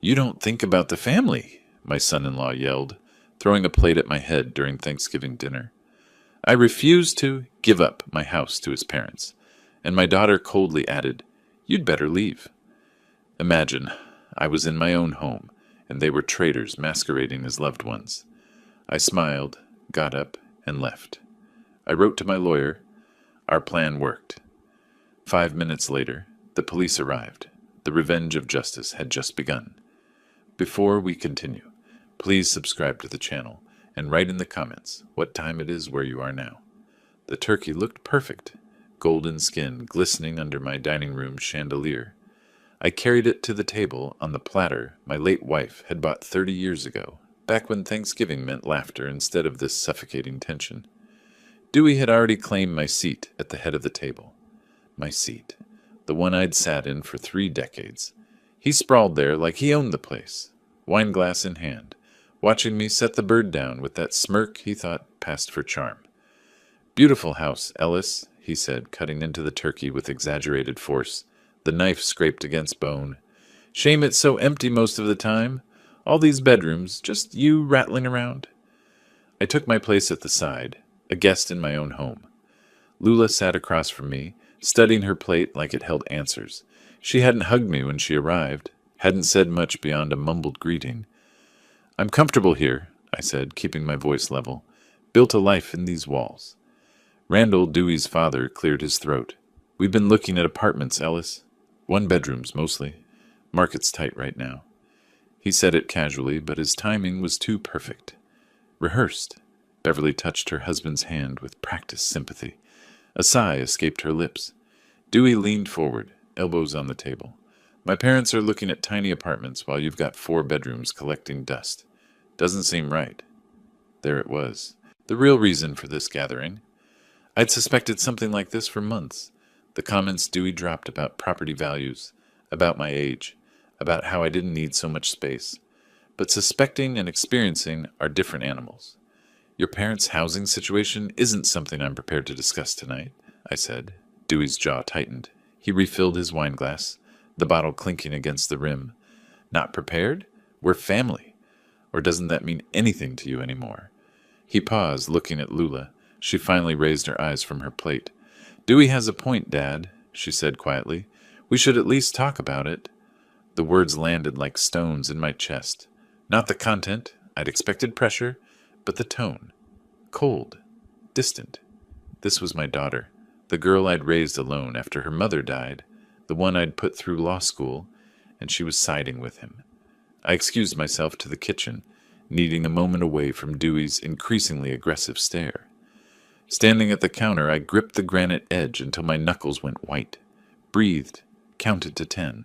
You don't think about the family, my son-in-law yelled, throwing a plate at my head during Thanksgiving dinner. I refused to give up my house to his parents, and my daughter coldly added, "You'd better leave." Imagine, I was in my own home, and they were traitors masquerading as loved ones. I smiled, got up, and left. I wrote to my lawyer. Our plan worked. 5 minutes later, the police arrived. The revenge of justice had just begun. Before we continue, please subscribe to the channel and write in the comments what time it is where you are now. The turkey looked perfect, golden skin glistening under my dining room chandelier. I carried it to the table on the platter my late wife had bought 30 years ago, back when Thanksgiving meant laughter instead of this suffocating tension. Dewey had already claimed my seat at the head of the table. My seat, the one I'd sat in for 3 decades. He sprawled there like he owned the place, wineglass in hand, watching me set the bird down with that smirk he thought passed for charm. "Beautiful house, Ellis," he said, cutting into the turkey with exaggerated force. The knife scraped against bone. "Shame it's so empty most of the time. All these bedrooms, just you rattling around." I took my place at the side, a guest in my own home. Lula sat across from me, studying her plate like it held answers. She hadn't hugged me when she arrived, hadn't said much beyond a mumbled greeting. "I'm comfortable here," I said, keeping my voice level. "Built a life in these walls." Randall, Dewey's father, cleared his throat. "We've been looking at apartments, Ellis. 1 bedrooms, mostly. Market's tight right now." He said it casually, but his timing was too perfect. "Rehearsed." Beverly touched her husband's hand with practiced sympathy. A sigh escaped her lips. Dewey leaned forward, elbows on the table. "My parents are looking at tiny apartments while you've got 4 bedrooms collecting dust. Doesn't seem right." There it was. The real reason for this gathering. I'd suspected something like this for months. The comments Dewey dropped about property values, about my age, about how I didn't need so much space. But suspecting and experiencing are different animals. "Your parents' housing situation isn't something I'm prepared to discuss tonight," I said. Dewey's jaw tightened. He refilled his wineglass, the bottle clinking against the rim. "Not prepared? We're family. Or doesn't that mean anything to you anymore?" He paused, looking at Lula. She finally raised her eyes from her plate. "Dewey has a point, Dad," she said quietly. "We should at least talk about it." The words landed like stones in my chest. Not the content, I'd expected pressure, but the tone. Cold. Distant. This was my daughter, the girl I'd raised alone after her mother died, the one I'd put through law school, and she was siding with him. I excused myself to the kitchen, needing a moment away from Dewey's increasingly aggressive stare. Standing at the counter, I gripped the granite edge until my knuckles went white, breathed, counted to 10.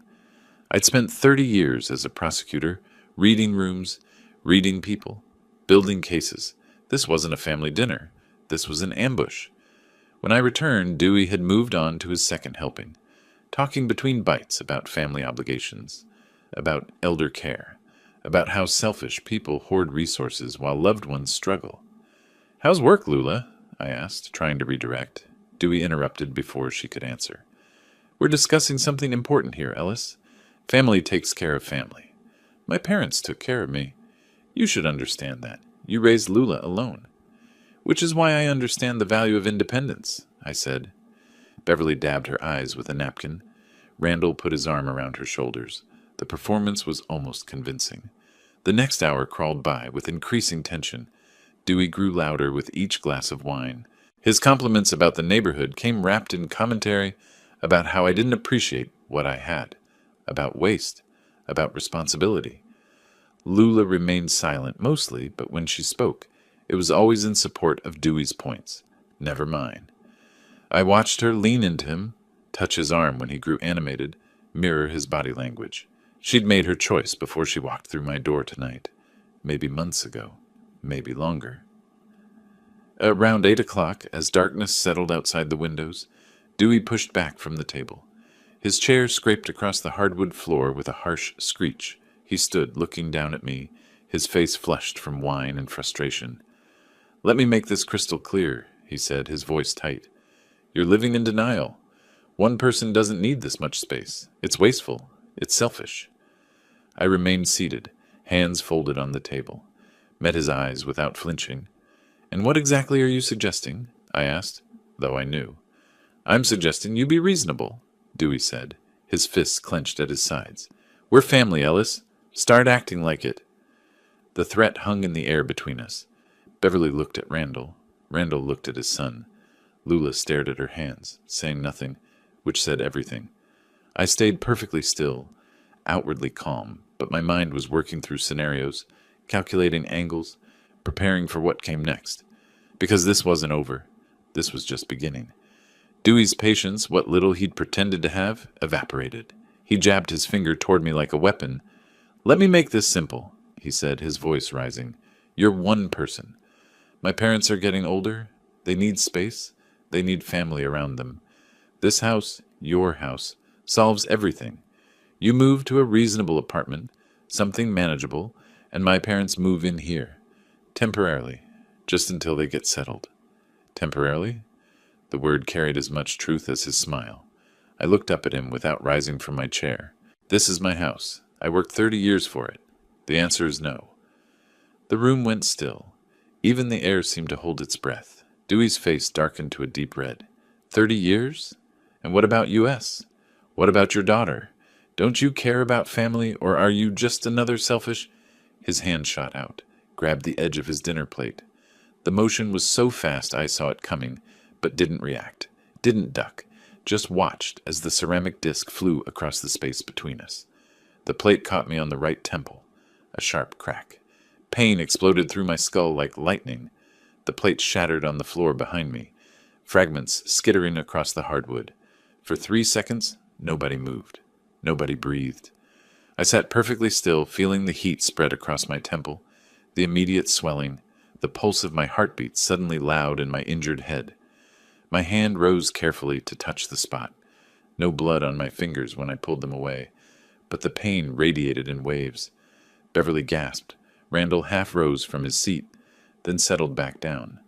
I'd spent 30 years as a prosecutor, reading rooms, reading people, building cases. This wasn't a family dinner. This was an ambush. When I returned, Dewey had moved on to his second helping, talking between bites about family obligations, about elder care, about how selfish people hoard resources while loved ones struggle. "How's work, Lula?" I asked, trying to redirect. Dewey interrupted before she could answer. "We're discussing something important here, Ellis. Family takes care of family. My parents took care of me. You should understand that. You raised Lula alone." "Which is why I understand the value of independence," I said. Beverly dabbed her eyes with a napkin. Randall put his arm around her shoulders. The performance was almost convincing. The next hour crawled by with increasing tension. Dewey grew louder with each glass of wine. His compliments about the neighborhood came wrapped in commentary about how I didn't appreciate what I had, about waste, about responsibility. Lula remained silent mostly, but when she spoke, it was always in support of Dewey's points, never mine. I watched her lean into him, touch his arm when he grew animated, mirror his body language. She'd made her choice before she walked through my door tonight. Maybe months ago. Maybe longer. Around 8 o'clock, as darkness settled outside the windows, Dewey pushed back from the table. His chair scraped across the hardwood floor with a harsh screech. He stood, looking down at me, his face flushed from wine and frustration. "Let me make this crystal clear," he said, his voice tight. "You're living in denial. One person doesn't need this much space. It's wasteful. It's selfish." I remained seated, hands folded on the table, met his eyes without flinching. "And what exactly are you suggesting?" I asked, though I knew. "I'm suggesting you be reasonable," Dewey said, his fists clenched at his sides. "We're family, Ellis. Start acting like it." The threat hung in the air between us. Beverly looked at Randall. Randall looked at his son. Lula stared at her hands, saying nothing, which said everything. I stayed perfectly still, outwardly calm, but my mind was working through scenarios, calculating angles, preparing for what came next. Because this wasn't over. This was just beginning. Dewey's patience, what little he'd pretended to have, evaporated. He jabbed his finger toward me like a weapon. "Let me make this simple," he said, his voice rising. "You're one person. My parents are getting older. They need space. They need family around them. This house, your house, solves everything. You move to a reasonable apartment, something manageable, and my parents move in here. Temporarily, just until they get settled." Temporarily? The word carried as much truth as his smile. I looked up at him without rising from my chair. "This is my house. I worked 30 years for it. The answer is no." The room went still. Even the air seemed to hold its breath. Dewey's face darkened to a deep red. 30 years? And what about US? What about your daughter? Don't you care about family, or are you just another selfish... His hand shot out, grabbed the edge of his dinner plate. The motion was so fast I saw it coming, but didn't react, didn't duck, just watched as the ceramic disc flew across the space between us. The plate caught me on the right temple. A sharp crack. Pain exploded through my skull like lightning. The plate shattered on the floor behind me, fragments skittering across the hardwood. For 3 seconds, nobody moved. Nobody breathed. I sat perfectly still, feeling the heat spread across my temple, the immediate swelling, the pulse of my heartbeat suddenly loud in my injured head. My hand rose carefully to touch the spot. No blood on my fingers when I pulled them away, but the pain radiated in waves. Beverly gasped. Randall half rose from his seat, then settled back down.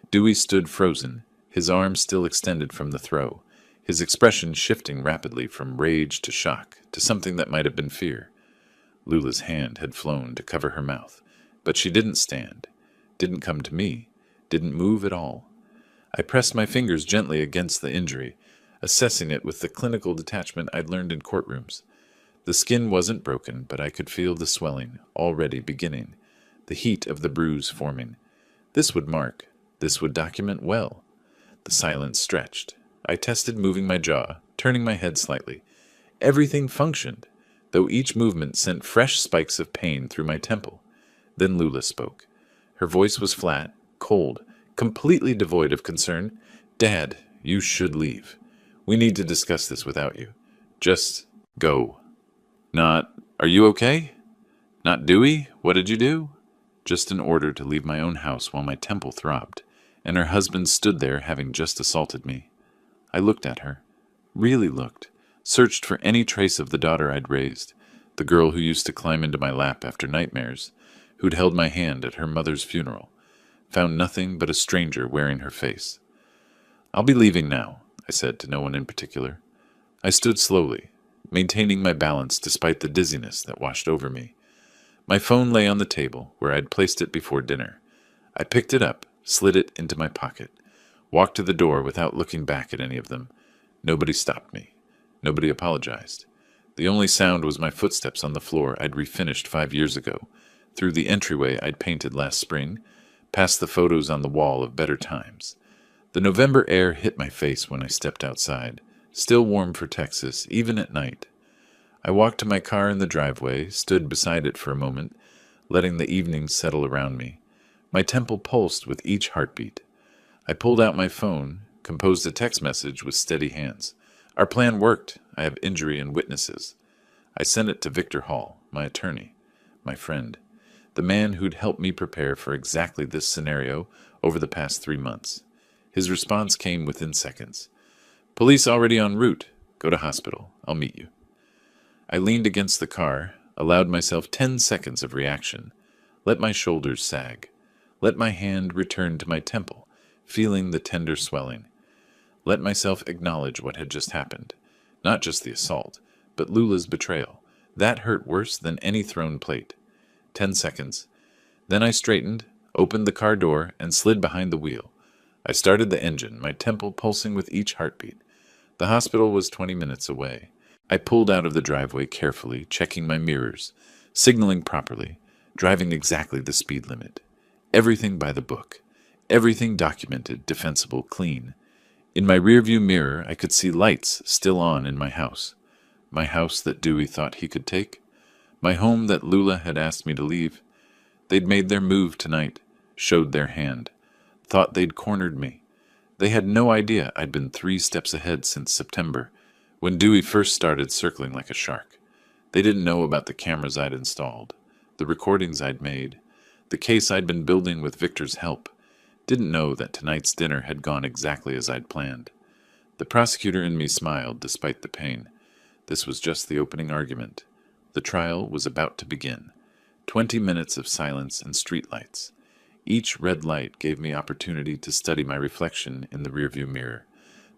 Dewey stood frozen, his arms still extended from the throw, his expression shifting rapidly from rage to shock to something that might have been fear. Lula's hand had flown to cover her mouth, but she didn't stand, didn't come to me, didn't move at all. I pressed my fingers gently against the injury, assessing it with the clinical detachment I'd learned in courtrooms. The skin wasn't broken, but I could feel the swelling, already beginning, the heat of the bruise forming. This would mark, this would document well. The silence stretched. I tested moving my jaw, turning my head slightly. Everything functioned, though each movement sent fresh spikes of pain through my temple. Then Lula spoke. Her voice was flat, cold, completely devoid of concern. "Dad, you should leave. We need to discuss this without you. Just go." "Not, are you okay? Not Dewey? What did you do?" Just an order to leave my own house while my temple throbbed, and her husband stood there having just assaulted me. I looked at her, really looked, searched for any trace of the daughter I'd raised, the girl who used to climb into my lap after nightmares, who'd held my hand at her mother's funeral, found nothing but a stranger wearing her face. "I'll be leaving now," I said to no one in particular. I stood slowly, maintaining my balance despite the dizziness that washed over me. My phone lay on the table where I'd placed it before dinner. I picked it up, slid it into my pocket, walked to the door without looking back at any of them. Nobody stopped me. Nobody apologized. The only sound was my footsteps on the floor I'd refinished 5 years ago, through the entryway I'd painted last spring, past the photos on the wall of better times. The November air hit my face when I stepped outside, still warm for Texas, even at night. I walked to my car in the driveway, stood beside it for a moment, letting the evening settle around me. My temple pulsed with each heartbeat. I pulled out my phone, composed a text message with steady hands. Our plan worked. I have injury and witnesses. I sent it to Victor Hall, my attorney, my friend, the man who'd helped me prepare for exactly this scenario over the past 3 months. His response came within seconds. "Police already en route. Go to hospital. I'll meet you." I leaned against the car, allowed myself 10 seconds of reaction, let my shoulders sag, let my hand return to my temple, feeling the tender swelling, let myself acknowledge what had just happened, not just the assault, but Lula's betrayal, That hurt worse than any thrown plate. 10 seconds. Then I straightened, opened the car door, and slid behind the wheel. I started the engine, my temple pulsing with each heartbeat. The hospital was 20 minutes away. I pulled out of the driveway carefully, checking my mirrors, signaling properly, driving exactly the speed limit. Everything by the book. Everything documented, defensible, clean. In my rearview mirror, I could see lights still on in my house. My house that Dewey thought he could take. My home that Lula had asked me to leave. They'd made their move tonight, showed their hand, thought they'd cornered me. They had no idea I'd been 3 steps ahead since September, when Dewey first started circling like a shark. They didn't know about the cameras I'd installed, the recordings I'd made, the case I'd been building with Victor's help. Didn't know that tonight's dinner had gone exactly as I'd planned. The prosecutor in me smiled despite the pain. This was just the opening argument. The trial was about to begin. 20 minutes of silence and streetlights. Each red light gave me opportunity to study my reflection in the rearview mirror,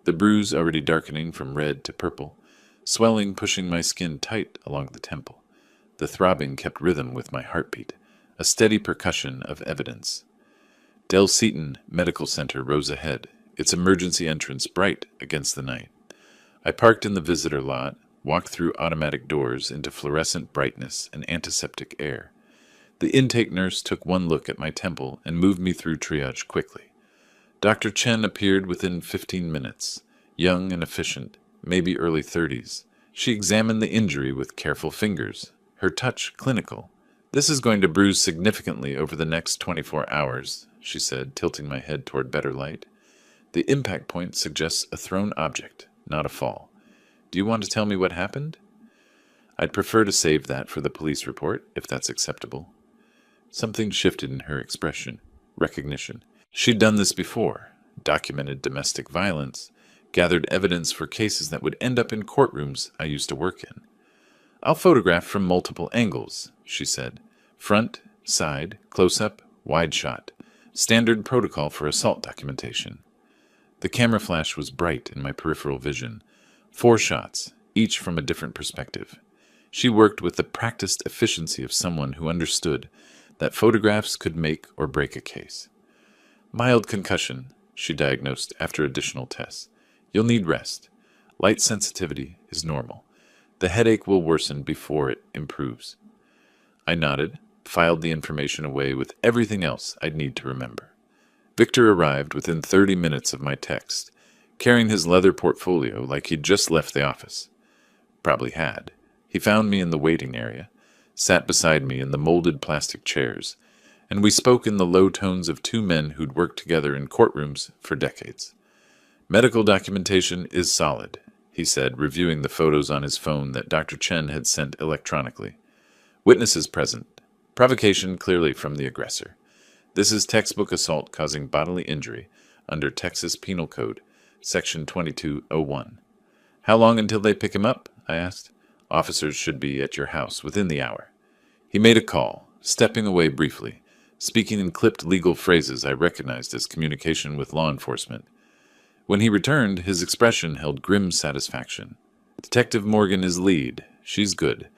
the bruise already darkening from red to purple, swelling pushing my skin tight along the temple. The throbbing kept rhythm with my heartbeat, a steady percussion of evidence. Del Seaton Medical Center rose ahead, its emergency entrance bright against the night. I parked in the visitor lot, walked through automatic doors into fluorescent brightness and antiseptic air. The intake nurse took one look at my temple and moved me through triage quickly. Dr. Chen appeared within 15 minutes, young and efficient, maybe early 30s. She examined the injury with careful fingers, her touch clinical. "This is going to bruise significantly over the next 24 hours, she said, tilting my head toward better light. "The impact point suggests a thrown object, not a fall. Do you want to tell me what happened?" "I'd prefer to save that for the police report, if that's acceptable." Something shifted in her expression. Recognition. She'd done this before, documented domestic violence, gathered evidence for cases that would end up in courtrooms I used to work in. "I'll photograph from multiple angles," she said. "Front, side, close-up, wide shot. Standard protocol for assault documentation." The camera flash was bright in my peripheral vision. 4 shots, each from a different perspective. She worked with the practiced efficiency of someone who understood that photographs could make or break a case. "Mild concussion," she diagnosed after additional tests. "You'll need rest. Light sensitivity is normal. The headache will worsen before it improves." I nodded, filed the information away with everything else I'd need to remember. Victor arrived within 30 minutes of my text, carrying his leather portfolio like he'd just left the office. Probably had. He found me in the waiting area, sat beside me in the molded plastic chairs, and we spoke in the low tones of 2 men who'd worked together in courtrooms for decades. "Medical documentation is solid," he said, reviewing the photos on his phone that Dr. Chen had sent electronically. "Witnesses present. Provocation clearly from the aggressor. This is textbook assault causing bodily injury under Texas Penal Code, Section 2201. "How long until they pick him up?" I asked. "Officers should be at your house within the hour." He made a call, stepping away briefly, speaking in clipped legal phrases I recognized as communication with law enforcement. When he returned, his expression held grim satisfaction. "Detective Morgan is lead. She's good.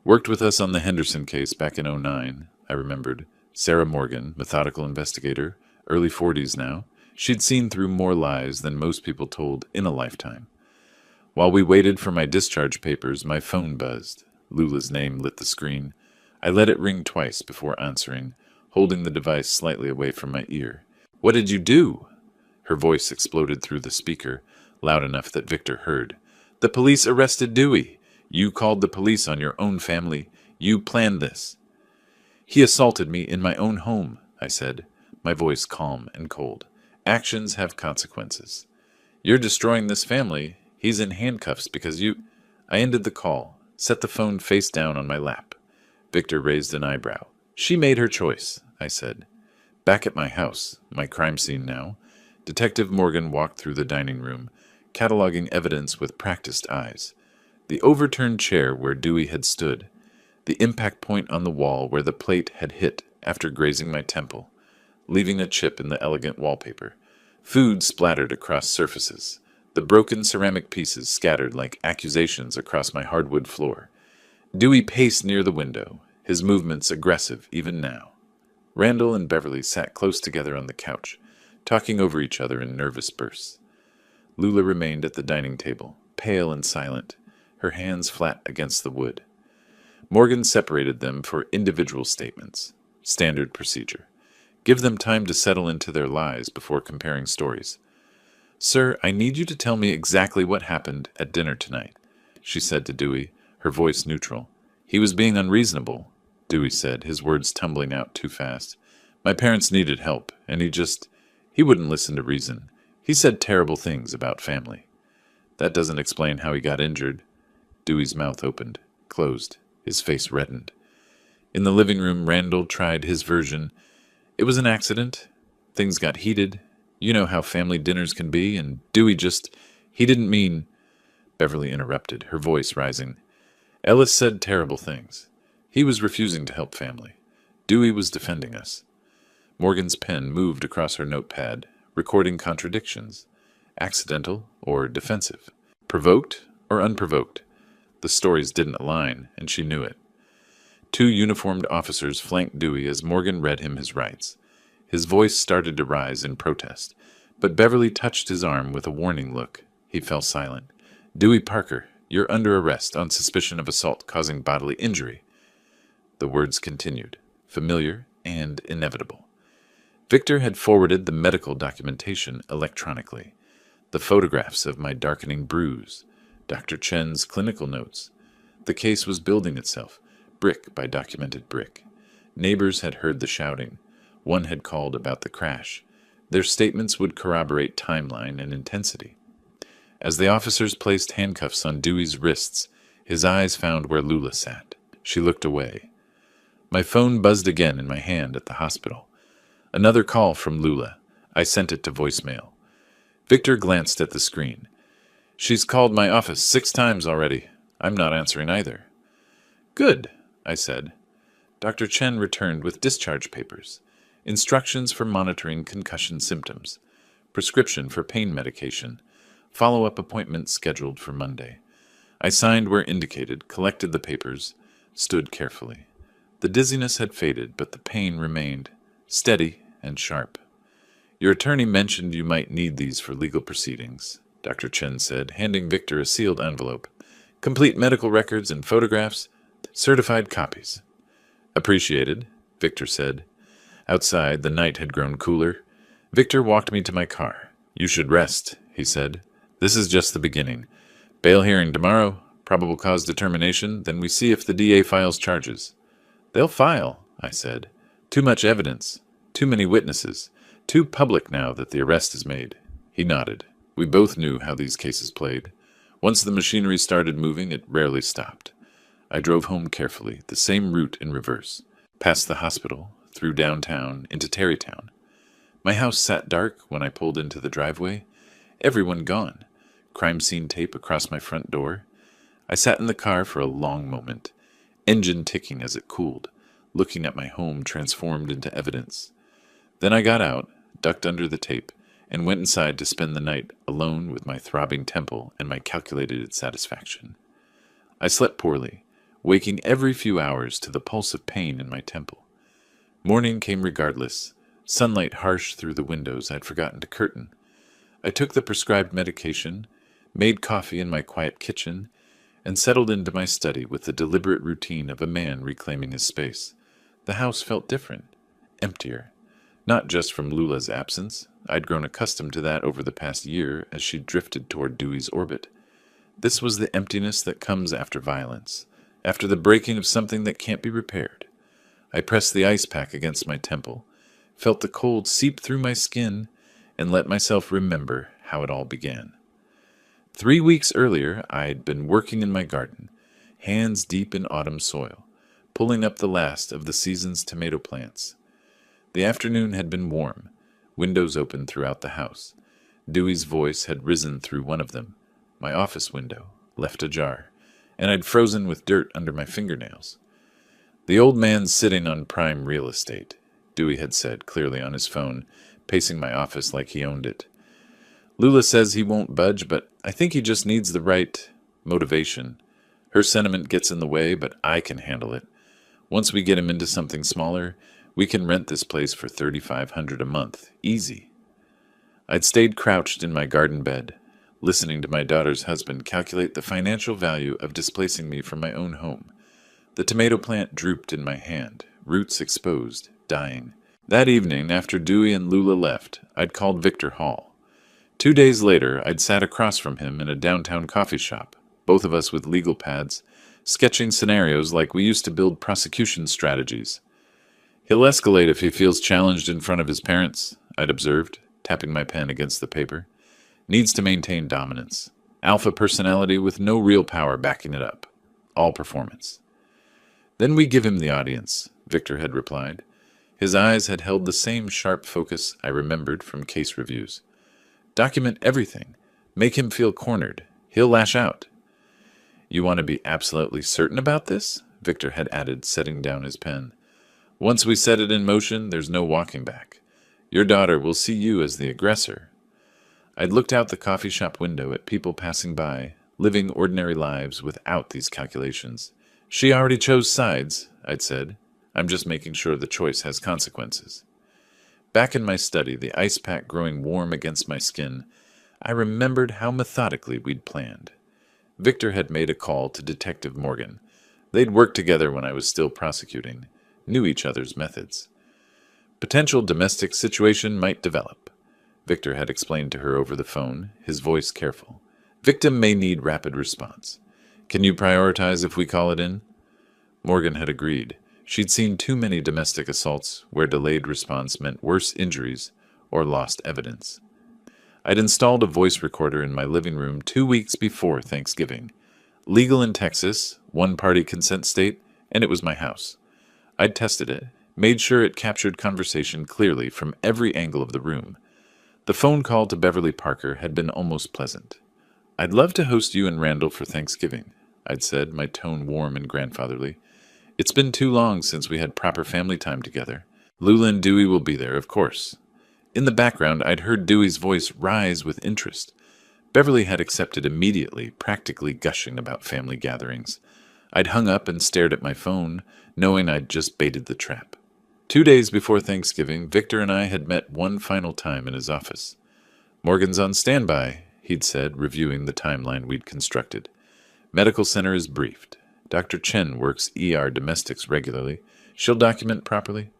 Worked with us on the Henderson case back in '09, I remembered. Sarah Morgan, methodical investigator, early 40s now. She'd seen through more lies than most people told in a lifetime." While we waited for my discharge papers, my phone buzzed. Lula's name lit the screen. I let it ring twice before answering, holding the device slightly away from my ear. "What did you do?" Her voice exploded through the speaker, loud enough that Victor heard. "The police arrested Dewey. You called the police on your own family. You planned this." "He assaulted me in my own home," I said, my voice calm and cold. "Actions have consequences. You're destroying this family. He's in handcuffs because you—" I ended the call, set the phone face down on my lap. Victor raised an eyebrow. "She made her choice," I said. Back at my house, my crime scene now, Detective Morgan walked through the dining room, cataloging evidence with practiced eyes. The overturned chair where Dewey had stood, the impact point on the wall where the plate had hit after grazing my temple, leaving a chip in the elegant wallpaper. Food splattered across surfaces, the broken ceramic pieces scattered like accusations across my hardwood floor. Dewey paced near the window, his movements aggressive even now. Randall and Beverly sat close together on the couch, talking over each other in nervous bursts. Lula remained at the dining table, pale and silent, her hands flat against the wood. Morgan separated them for individual statements, standard procedure. Give them time to settle into their lies before comparing stories. "Sir, I need you to tell me exactly what happened at dinner tonight," she said to Dewey, her voice neutral. "He was being unreasonable," Dewey said, his words tumbling out too fast. "My parents needed help, and he wouldn't listen to reason. He said terrible things about family." "That doesn't explain how he got injured." Dewey's mouth opened, closed, his face reddened. In the living room, Randall tried his version. "It was an accident. Things got heated. You know how family dinners can be, and he didn't mean—" Beverly interrupted, her voice rising. "Ellis said terrible things. He was refusing to help family. Dewey was defending us." Morgan's pen moved across her notepad, recording contradictions. Accidental or defensive. Provoked or unprovoked. The stories didn't align, and she knew it. Two uniformed officers flanked Dewey as Morgan read him his rights. His voice started to rise in protest, but Beverly touched his arm with a warning look. He fell silent. "Dewey Parker, you're under arrest on suspicion of assault causing bodily injury." The words continued, familiar and inevitable. Victor had forwarded the medical documentation electronically. The photographs of my darkening bruise, Dr. Chen's clinical notes. The case was building itself, brick by documented brick. Neighbors had heard the shouting. One had called about the crash. Their statements would corroborate timeline and intensity. As the officers placed handcuffs on Dewey's wrists, his eyes found where Lula sat. She looked away. My phone buzzed again in my hand at the hospital. Another call from Lula. I sent it to voicemail. Victor glanced at the screen. "She's called my office 6 times already. I'm not answering either." "Good," I said. Dr. Chen returned with discharge papers, instructions for monitoring concussion symptoms, prescription for pain medication, follow-up appointment scheduled for Monday. I signed where indicated, collected the papers, stood carefully. The dizziness had faded, but the pain remained, steady and sharp. "Your attorney mentioned you might need these for legal proceedings," Dr. Chen said, handing Victor a sealed envelope. "Complete medical records and photographs, certified copies." "Appreciated," Victor said. Outside, the night had grown cooler. Victor walked me to my car. "You should rest," he said. "This is just the beginning. Bail hearing tomorrow, probable cause determination, then we see if the DA files charges." "They'll file," I said. "Too much evidence, too many witnesses, too public now that the arrest is made." He nodded. We both knew how these cases played. Once the machinery started moving, it rarely stopped. I drove home carefully, the same route in reverse, past the hospital, through downtown, into Tarrytown. My house sat dark when I pulled into the driveway. Everyone gone. Crime scene tape across my front door. I sat in the car for a long moment, engine ticking as it cooled, looking at my home transformed into evidence. Then I got out, ducked under the tape, and went inside to spend the night alone with my throbbing temple and my calculated satisfaction. I slept poorly, waking every few hours to the pulse of pain in my temple. Morning came regardless, sunlight harsh through the windows I'd forgotten to curtain. I took the prescribed medication, made coffee in my quiet kitchen, and settled into my study with the deliberate routine of a man reclaiming his space. The house felt different, emptier. Not just from Lula's absence. I'd grown accustomed to that over the past year as she drifted toward Dewey's orbit. This was the emptiness that comes after violence, after the breaking of something that can't be repaired. I pressed the ice pack against my temple, felt the cold seep through my skin, and let myself remember how it all began. 3 weeks earlier, I'd been working in my garden, hands deep in autumn soil, pulling up the last of the season's tomato plants. The afternoon had been warm, windows open throughout the house. Dewey's voice had risen through one of them, my office window, left ajar, and I'd frozen with dirt under my fingernails. "The old man's sitting on prime real estate," Dewey had said clearly on his phone, pacing my office like he owned it. "Lula says he won't budge, but I think he just needs the right motivation. Her sentiment gets in the way, but I can handle it. Once we get him into something smaller, we can rent this place for $3,500 a month. Easy. I'd stayed crouched in my garden bed, listening to my daughter's husband calculate the financial value of displacing me from my own home. The tomato plant drooped in my hand, roots exposed, dying. That evening, after Dewey and Lula left, I'd called Victor Hall. 2 days later, I'd sat across from him in a downtown coffee shop, both of us with legal pads, sketching scenarios like we used to build prosecution strategies. "He'll escalate if he feels challenged in front of his parents," I'd observed, tapping my pen against the paper. "Needs to maintain dominance. Alpha personality with no real power backing it up. All performance." "Then we give him the audience," Victor had replied. His eyes had held the same sharp focus I remembered from case reviews. "Document everything. Make him feel cornered. He'll lash out." "You want to be absolutely certain about this?" Victor had added, setting down his pen. "Once we set it in motion, there's no walking back. Your daughter will see you as the aggressor." I'd looked out the coffee shop window at people passing by, living ordinary lives without these calculations. "She already chose sides," I'd said. "I'm just making sure the choice has consequences." Back in my study, the ice pack growing warm against my skin, I remembered how methodically we'd planned. Victor had made a call to Detective Morgan. They'd worked together when I was still prosecuting, knew each other's methods. Potential domestic situation might develop. Victor had explained to her over the phone, his voice careful. Victim may need rapid response. Can you prioritize if we call it in? Morgan had agreed. She'd seen too many domestic assaults where delayed response meant worse injuries or lost evidence. I'd installed a voice recorder in my living room 2 weeks before Thanksgiving. Legal in Texas, one-party consent state, and it was my house. I'd tested it, made sure it captured conversation clearly from every angle of the room. The phone call to Beverly Parker had been almost pleasant. "I'd love to host you and Randall for Thanksgiving," I'd said, my tone warm and grandfatherly. "It's been too long since we had proper family time together. Lula and Dewey will be there, of course." In the background, I'd heard Dewey's voice rise with interest. Beverly had accepted immediately, practically gushing about family gatherings. I'd hung up and stared at my phone, knowing I'd just baited the trap. 2 days before Thanksgiving, Victor and I had met one final time in his office. "Morgan's on standby," he'd said, reviewing the timeline we'd constructed. "Medical center is briefed. Dr. Chen works ER domestics regularly. She'll document properly.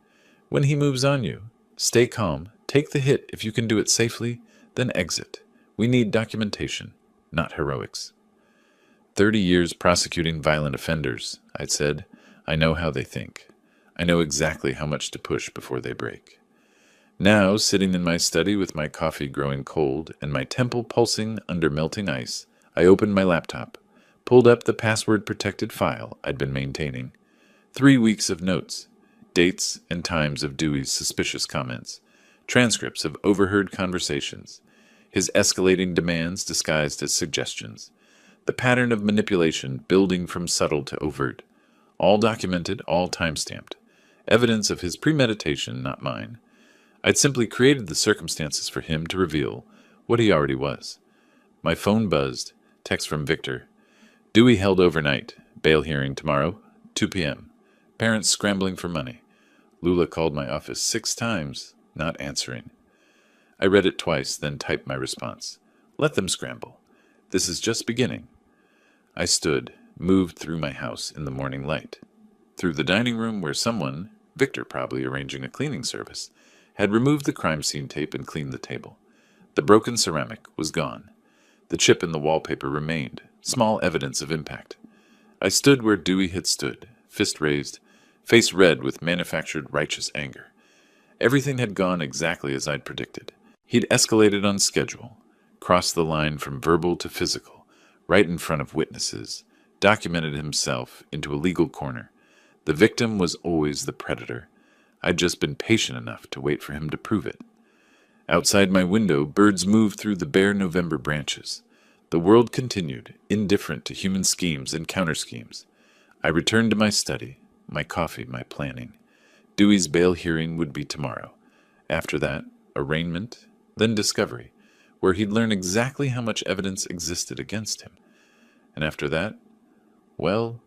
When he moves on you, stay calm, take the hit if you can do it safely, then exit. We need documentation, not heroics." 30 years prosecuting violent offenders, I'd said. I know how they think. I know exactly how much to push before they break. Now, sitting in my study with my coffee growing cold and my temple pulsing under melting ice, I opened my laptop, pulled up the password-protected file I'd been maintaining. 3 weeks of notes, dates and times of Dewey's suspicious comments, transcripts of overheard conversations, his escalating demands disguised as suggestions, the pattern of manipulation building from subtle to overt, all documented, all time-stamped, evidence of his premeditation, not mine. I'd simply created the circumstances for him to reveal what he already was. My phone buzzed, text from Victor. "Dewey held overnight, bail hearing tomorrow, 2 p.m. Parents scrambling for money. Lula called my office 6 times, not answering." I read it twice, then typed my response. "Let them scramble. This is just beginning." I stood, moved through my house in the morning light, through the dining room where someone, Victor probably arranging a cleaning service, had removed the crime scene tape and cleaned the table. The broken ceramic was gone. The chip in the wallpaper remained, small evidence of impact. I stood where Dewey had stood, fist raised, face red with manufactured righteous anger. Everything had gone exactly as I'd predicted. He'd escalated on schedule, crossed the line from verbal to physical, right in front of witnesses, documented himself into a legal corner. The victim was always the predator. I'd just been patient enough to wait for him to prove it. Outside my window, birds moved through the bare November branches. The world continued, indifferent to human schemes and counter-schemes. I returned to my study, my coffee, my planning. Dewey's bail hearing would be tomorrow. After that, arraignment, then discovery, where he'd learn exactly how much evidence existed against him. And after that, Well,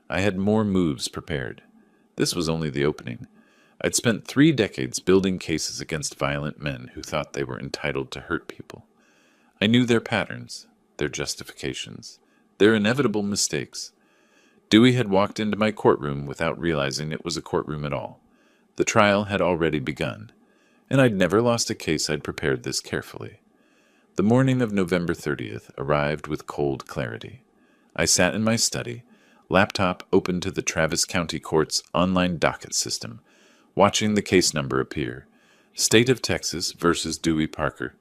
I had more moves prepared. This was only the opening. I'd spent 3 decades building cases against violent men who thought they were entitled to hurt people. I knew their patterns, their justifications, their inevitable mistakes. Dewey had walked into my courtroom without realizing it was a courtroom at all. The trial had already begun, and I'd never lost a case I'd prepared this carefully. The morning of November 30th arrived with cold clarity. I sat in my study, laptop open to the Travis County Court's online docket system, watching the case number appear. State of Texas versus Dewey Parker.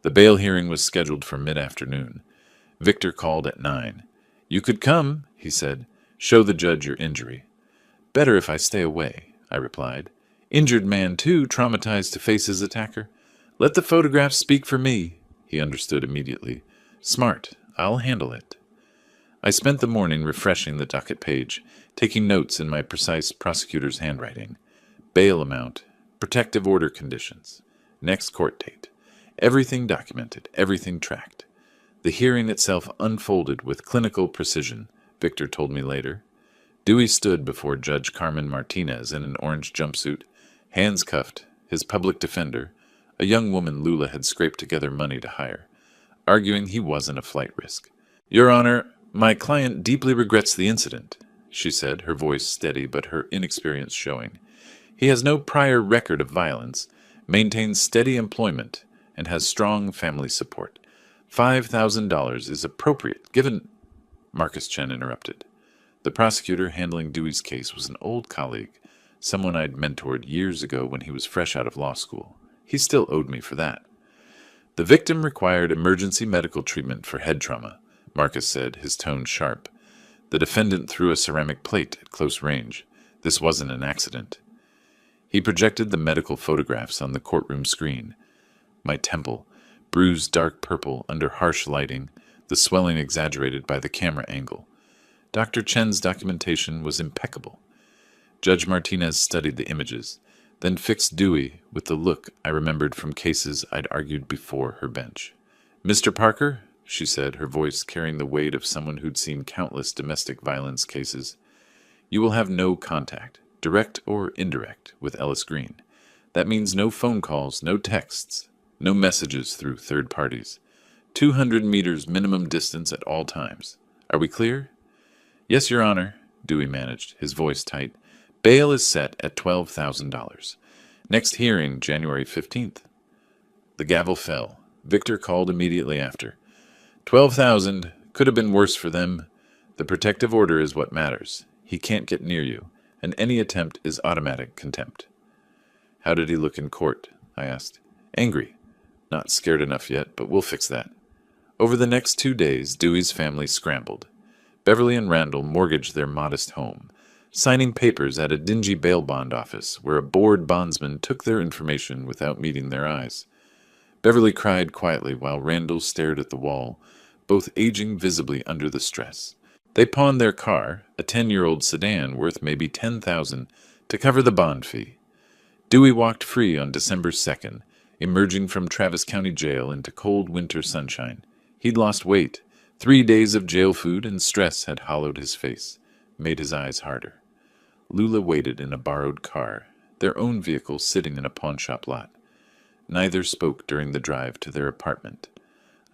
The bail hearing was scheduled for mid-afternoon. Victor called at 9. "You could come," he said. "Show the judge your injury." "Better if I stay away," I replied. "Injured man, too, traumatized to face his attacker. Let the photographs speak for me." He understood immediately. "Smart. I'll handle it." I spent the morning refreshing the docket page, taking notes in my precise prosecutor's handwriting. Bail amount, protective order conditions, next court date. Everything documented, everything tracked. The hearing itself unfolded with clinical precision, Victor told me later. Dewey stood before Judge Carmen Martinez in an orange jumpsuit, hands cuffed, his public defender, a young woman Lula had scraped together money to hire, arguing he wasn't a flight risk. "Your Honor, my client deeply regrets the incident," she said, her voice steady but her inexperience showing. "He has no prior record of violence, maintains steady employment, and has strong family support. $5,000 is appropriate, given—" Marcus Chen interrupted. The prosecutor handling Dewey's case was an old colleague, someone I'd mentored years ago when he was fresh out of law school. He still owed me for that. "The victim required emergency medical treatment for head trauma," Marcus said, his tone sharp. "The defendant threw a ceramic plate at close range. This wasn't an accident." He projected the medical photographs on the courtroom screen. My temple, bruised dark purple under harsh lighting, the swelling exaggerated by the camera angle. Dr. Chen's documentation was impeccable. Judge Martinez studied the images, then fixed Dewey with the look I remembered from cases I'd argued before her bench. "Mr. Parker," she said, her voice carrying the weight of someone who'd seen countless domestic violence cases, "you will have no contact, direct or indirect, with Ellis Green. That means no phone calls, no texts, no messages through third parties. 200 meters minimum distance at all times. Are we clear?" "Yes, Your Honor," Dewey managed, his voice tight. "Bail is set at $12,000. Next hearing, January 15th. The gavel fell. Victor called immediately after. "12,000. Could have been worse for them. The protective order is what matters. He can't get near you, and any attempt is automatic contempt." "How did he look in court?" I asked. "Angry. Not scared enough yet, but we'll fix that." Over the next 2 days, Dewey's family scrambled. Beverly and Randall mortgaged their modest home, signing papers at a dingy bail bond office where a bored bondsman took their information without meeting their eyes. Beverly cried quietly while Randall stared at the wall, both aging visibly under the stress. They pawned their car, a 10-year-old sedan worth maybe $10,000, to cover the bond fee. Dewey walked free on December 2nd, emerging from Travis County Jail into cold winter sunshine. He'd lost weight. 3 days of jail food and stress had hollowed his face, made his eyes harder. Lula waited in a borrowed car, their own vehicle sitting in a pawnshop lot. Neither spoke during the drive to their apartment.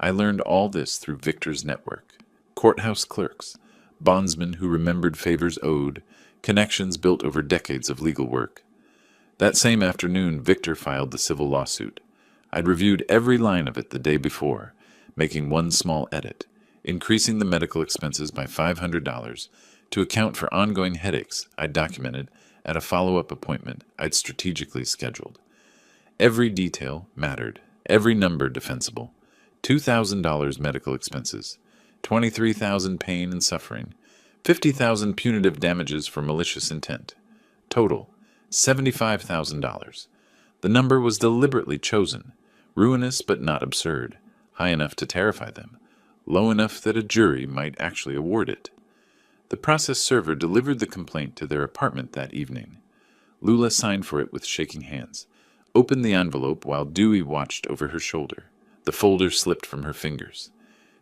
I learned all this through Victor's network. Courthouse clerks, bondsmen who remembered favors owed, connections built over decades of legal work. That same afternoon, Victor filed the civil lawsuit. I'd reviewed every line of it the day before, making one small edit, increasing the medical expenses by $500 to account for ongoing headaches I'd documented at a follow-up appointment I'd strategically scheduled. Every detail mattered, every number defensible. $2,000 medical expenses, $23,000 pain and suffering, $50,000 punitive damages for malicious intent. Total, $75,000. The number was deliberately chosen, ruinous but not absurd, high enough to terrify them, low enough that a jury might actually award it. The process server delivered the complaint to their apartment that evening. Lula signed for it with shaking hands, opened the envelope while Dewey watched over her shoulder. The folder slipped from her fingers.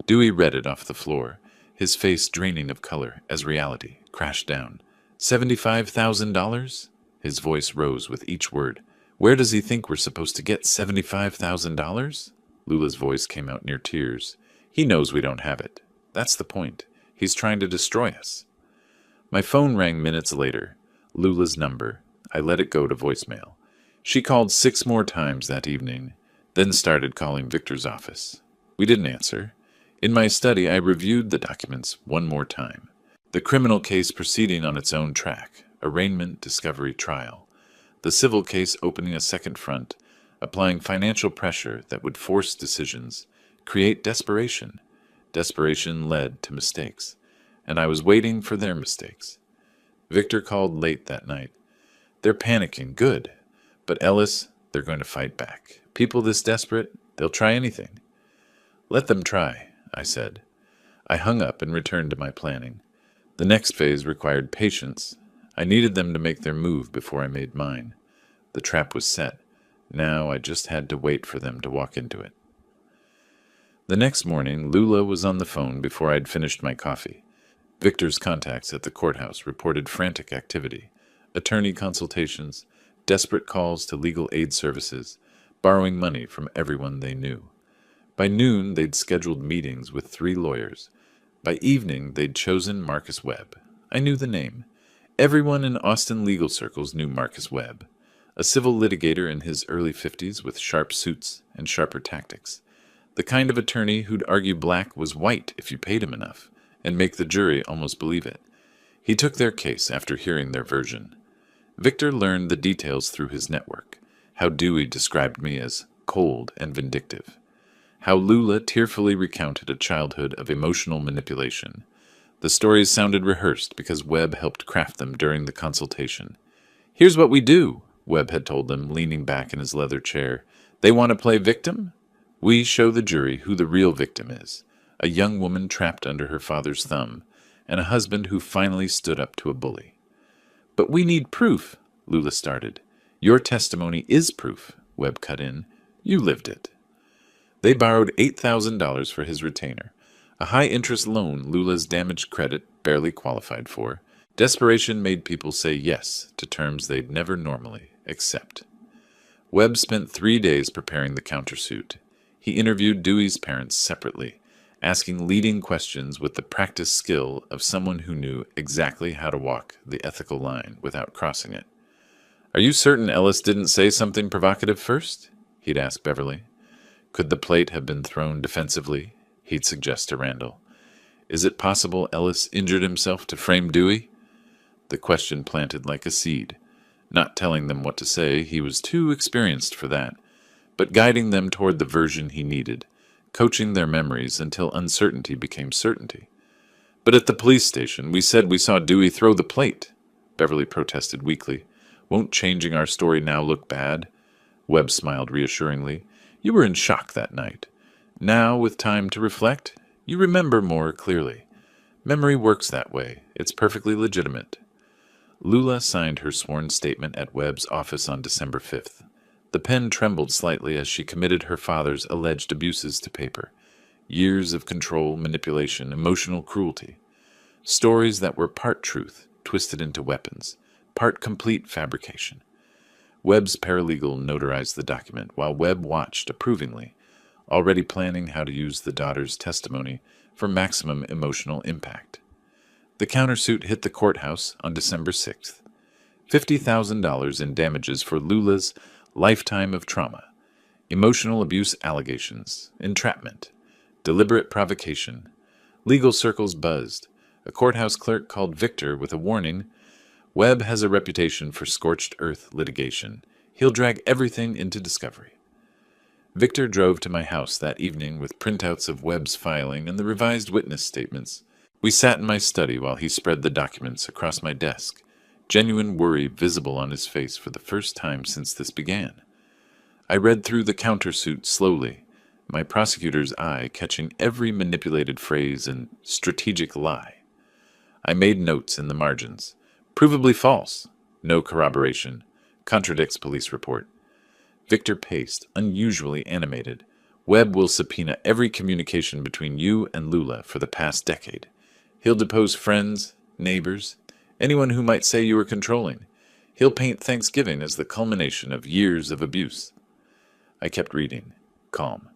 Dewey read it off the floor, his face draining of color as reality crashed down. $75,000? His voice rose with each word. Where does he think we're supposed to get $75,000? Lula's voice came out near tears. He knows we don't have it. That's the point. He's trying to destroy us. My phone rang minutes later. Lula's number. I let it go to voicemail. She called 6 more times that evening, then started calling Victor's office. We didn't answer. In my study, I reviewed the documents one more time. The criminal case proceeding on its own track, arraignment, discovery, trial. The civil case opening a second front, applying financial pressure that would force decisions, create desperation. Desperation led to mistakes, and I was waiting for their mistakes. Victor called late that night. They're panicking, good. But Ellis, they're going to fight back. People this desperate, they'll try anything. Let them try, I said. I hung up and returned to my planning. The next phase required patience. I needed them to make their move before I made mine. The trap was set. Now I just had to wait for them to walk into it. The next morning, Lula was on the phone before I'd finished my coffee. Victor's contacts at the courthouse reported frantic activity, attorney consultations, desperate calls to legal aid services, borrowing money from everyone they knew. By noon, they'd scheduled meetings with 3 lawyers. By evening, they'd chosen Marcus Webb. I knew the name. Everyone in Austin legal circles knew Marcus Webb, a civil litigator in his early 50s with sharp suits and sharper tactics. The kind of attorney who'd argue black was white if you paid him enough, and make the jury almost believe it. He took their case after hearing their version. Victor learned the details through his network, how Dewey described me as cold and vindictive, how Lula tearfully recounted a childhood of emotional manipulation. The stories sounded rehearsed because Webb helped craft them during the consultation. "Here's what we do," Webb had told them, leaning back in his leather chair. "They want to play victim? We show the jury who the real victim is, a young woman trapped under her father's thumb, and a husband who finally stood up to a bully." "But we need proof," Lula started. "Your testimony is proof," Webb cut in. "You lived it." They borrowed $8,000 for his retainer, a high-interest loan Lula's damaged credit barely qualified for. Desperation made people say yes to terms they'd never normally accept. Webb spent 3 days preparing the countersuit. He interviewed Dewey's parents separately, asking leading questions with the practiced skill of someone who knew exactly how to walk the ethical line without crossing it. "Are you certain Ellis didn't say something provocative first?" he'd ask Beverly. "Could the plate have been thrown defensively?" he'd suggest to Randall. "Is it possible Ellis injured himself to frame Dewey?" The question planted like a seed, not telling them what to say, he was too experienced for that, but guiding them toward the version he needed, coaching their memories until uncertainty became certainty. "But at the police station, we said we saw Dewey throw the plate," Beverly protested weakly. "Won't changing our story now look bad?" Webb smiled reassuringly. "You were in shock that night. Now, with time to reflect, you remember more clearly. Memory works that way. It's perfectly legitimate." Lula signed her sworn statement at Webb's office on December 5th. The pen trembled slightly as she committed her father's alleged abuses to paper. Years of control, manipulation, emotional cruelty. Stories that were part truth, twisted into weapons, part complete fabrication. Webb's paralegal notarized the document while Webb watched approvingly, already planning how to use the daughter's testimony for maximum emotional impact. The countersuit hit the courthouse on December 6th. $50,000 in damages for Lula's lifetime of trauma, emotional abuse allegations, entrapment, deliberate provocation. Legal circles buzzed. A courthouse clerk called Victor with a warning. "Webb has a reputation for scorched earth litigation. He'll drag everything into discovery." Victor drove to my house that evening with printouts of Webb's filing and the revised witness statements. We sat in my study while he spread the documents across my desk, genuine worry visible on his face for the first time since this began. I read through the countersuit slowly, my prosecutor's eye catching every manipulated phrase and strategic lie. I made notes in the margins. Provably false. No corroboration. Contradicts police report. Victor paced, unusually animated. "Webb will subpoena every communication between you and Lula for the past decade. He'll depose friends, neighbors, anyone who might say you were controlling. He'll paint Thanksgiving as the culmination of years of abuse. I kept reading, calm.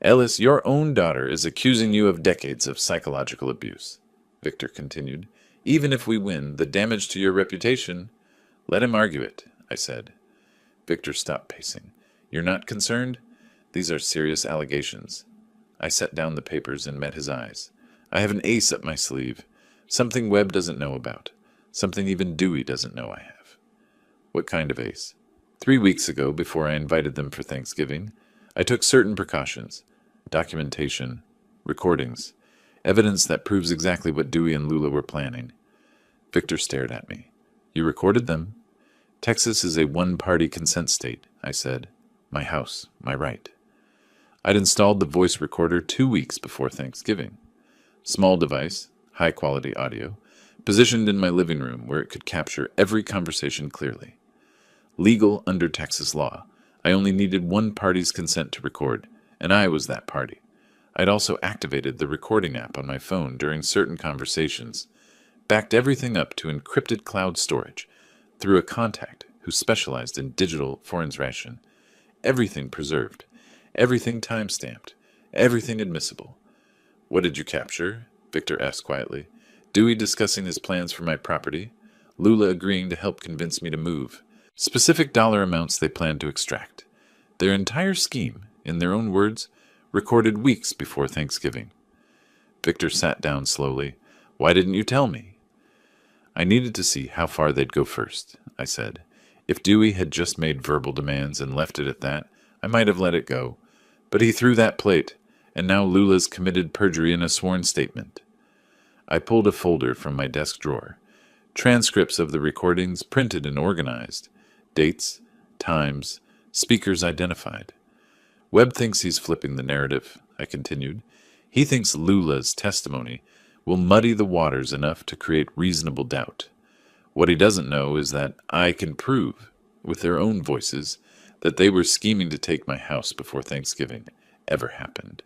Ellis, your own daughter is accusing you of decades of psychological abuse, Victor continued. Even if we win, the damage to your reputation... Let him argue it, I said. Victor stopped pacing. You're not concerned? These are serious allegations. I set down the papers and met his eyes. I have an ace up my sleeve. Something Webb doesn't know about. Something even Dewey doesn't know I have. What kind of ace? 3 weeks ago, before I invited them for Thanksgiving, I took certain precautions. Documentation, recordings, evidence that proves exactly what Dewey and Lula were planning. Victor stared at me. You recorded them? Texas is a one-party consent state, I said. My house, my right. I'd installed the voice recorder 2 weeks before Thanksgiving. Small device, high-quality audio, positioned in my living room where it could capture every conversation clearly. Legal under Texas law, I only needed one party's consent to record, and I was that party. I'd also activated the recording app on my phone during certain conversations, backed everything up to encrypted cloud storage through a contact who specialized in digital forensic. Everything preserved, everything time-stamped, everything admissible. What did you capture? Victor asked quietly. Dewey discussing his plans for my property, Lula agreeing to help convince me to move, specific dollar amounts they planned to extract. Their entire scheme, in their own words, recorded weeks before Thanksgiving. Victor sat down slowly. Why didn't you tell me? I needed to see how far they'd go first, I said. If Dewey had just made verbal demands and left it at that, I might have let it go. But he threw that plate, and now Lula's committed perjury in a sworn statement. I pulled a folder from my desk drawer. Transcripts of the recordings printed and organized. Dates, times, speakers identified. Webb thinks he's flipping the narrative, I continued. He thinks Lula's testimony will muddy the waters enough to create reasonable doubt. What he doesn't know is that I can prove, with their own voices, that they were scheming to take my house before Thanksgiving ever happened.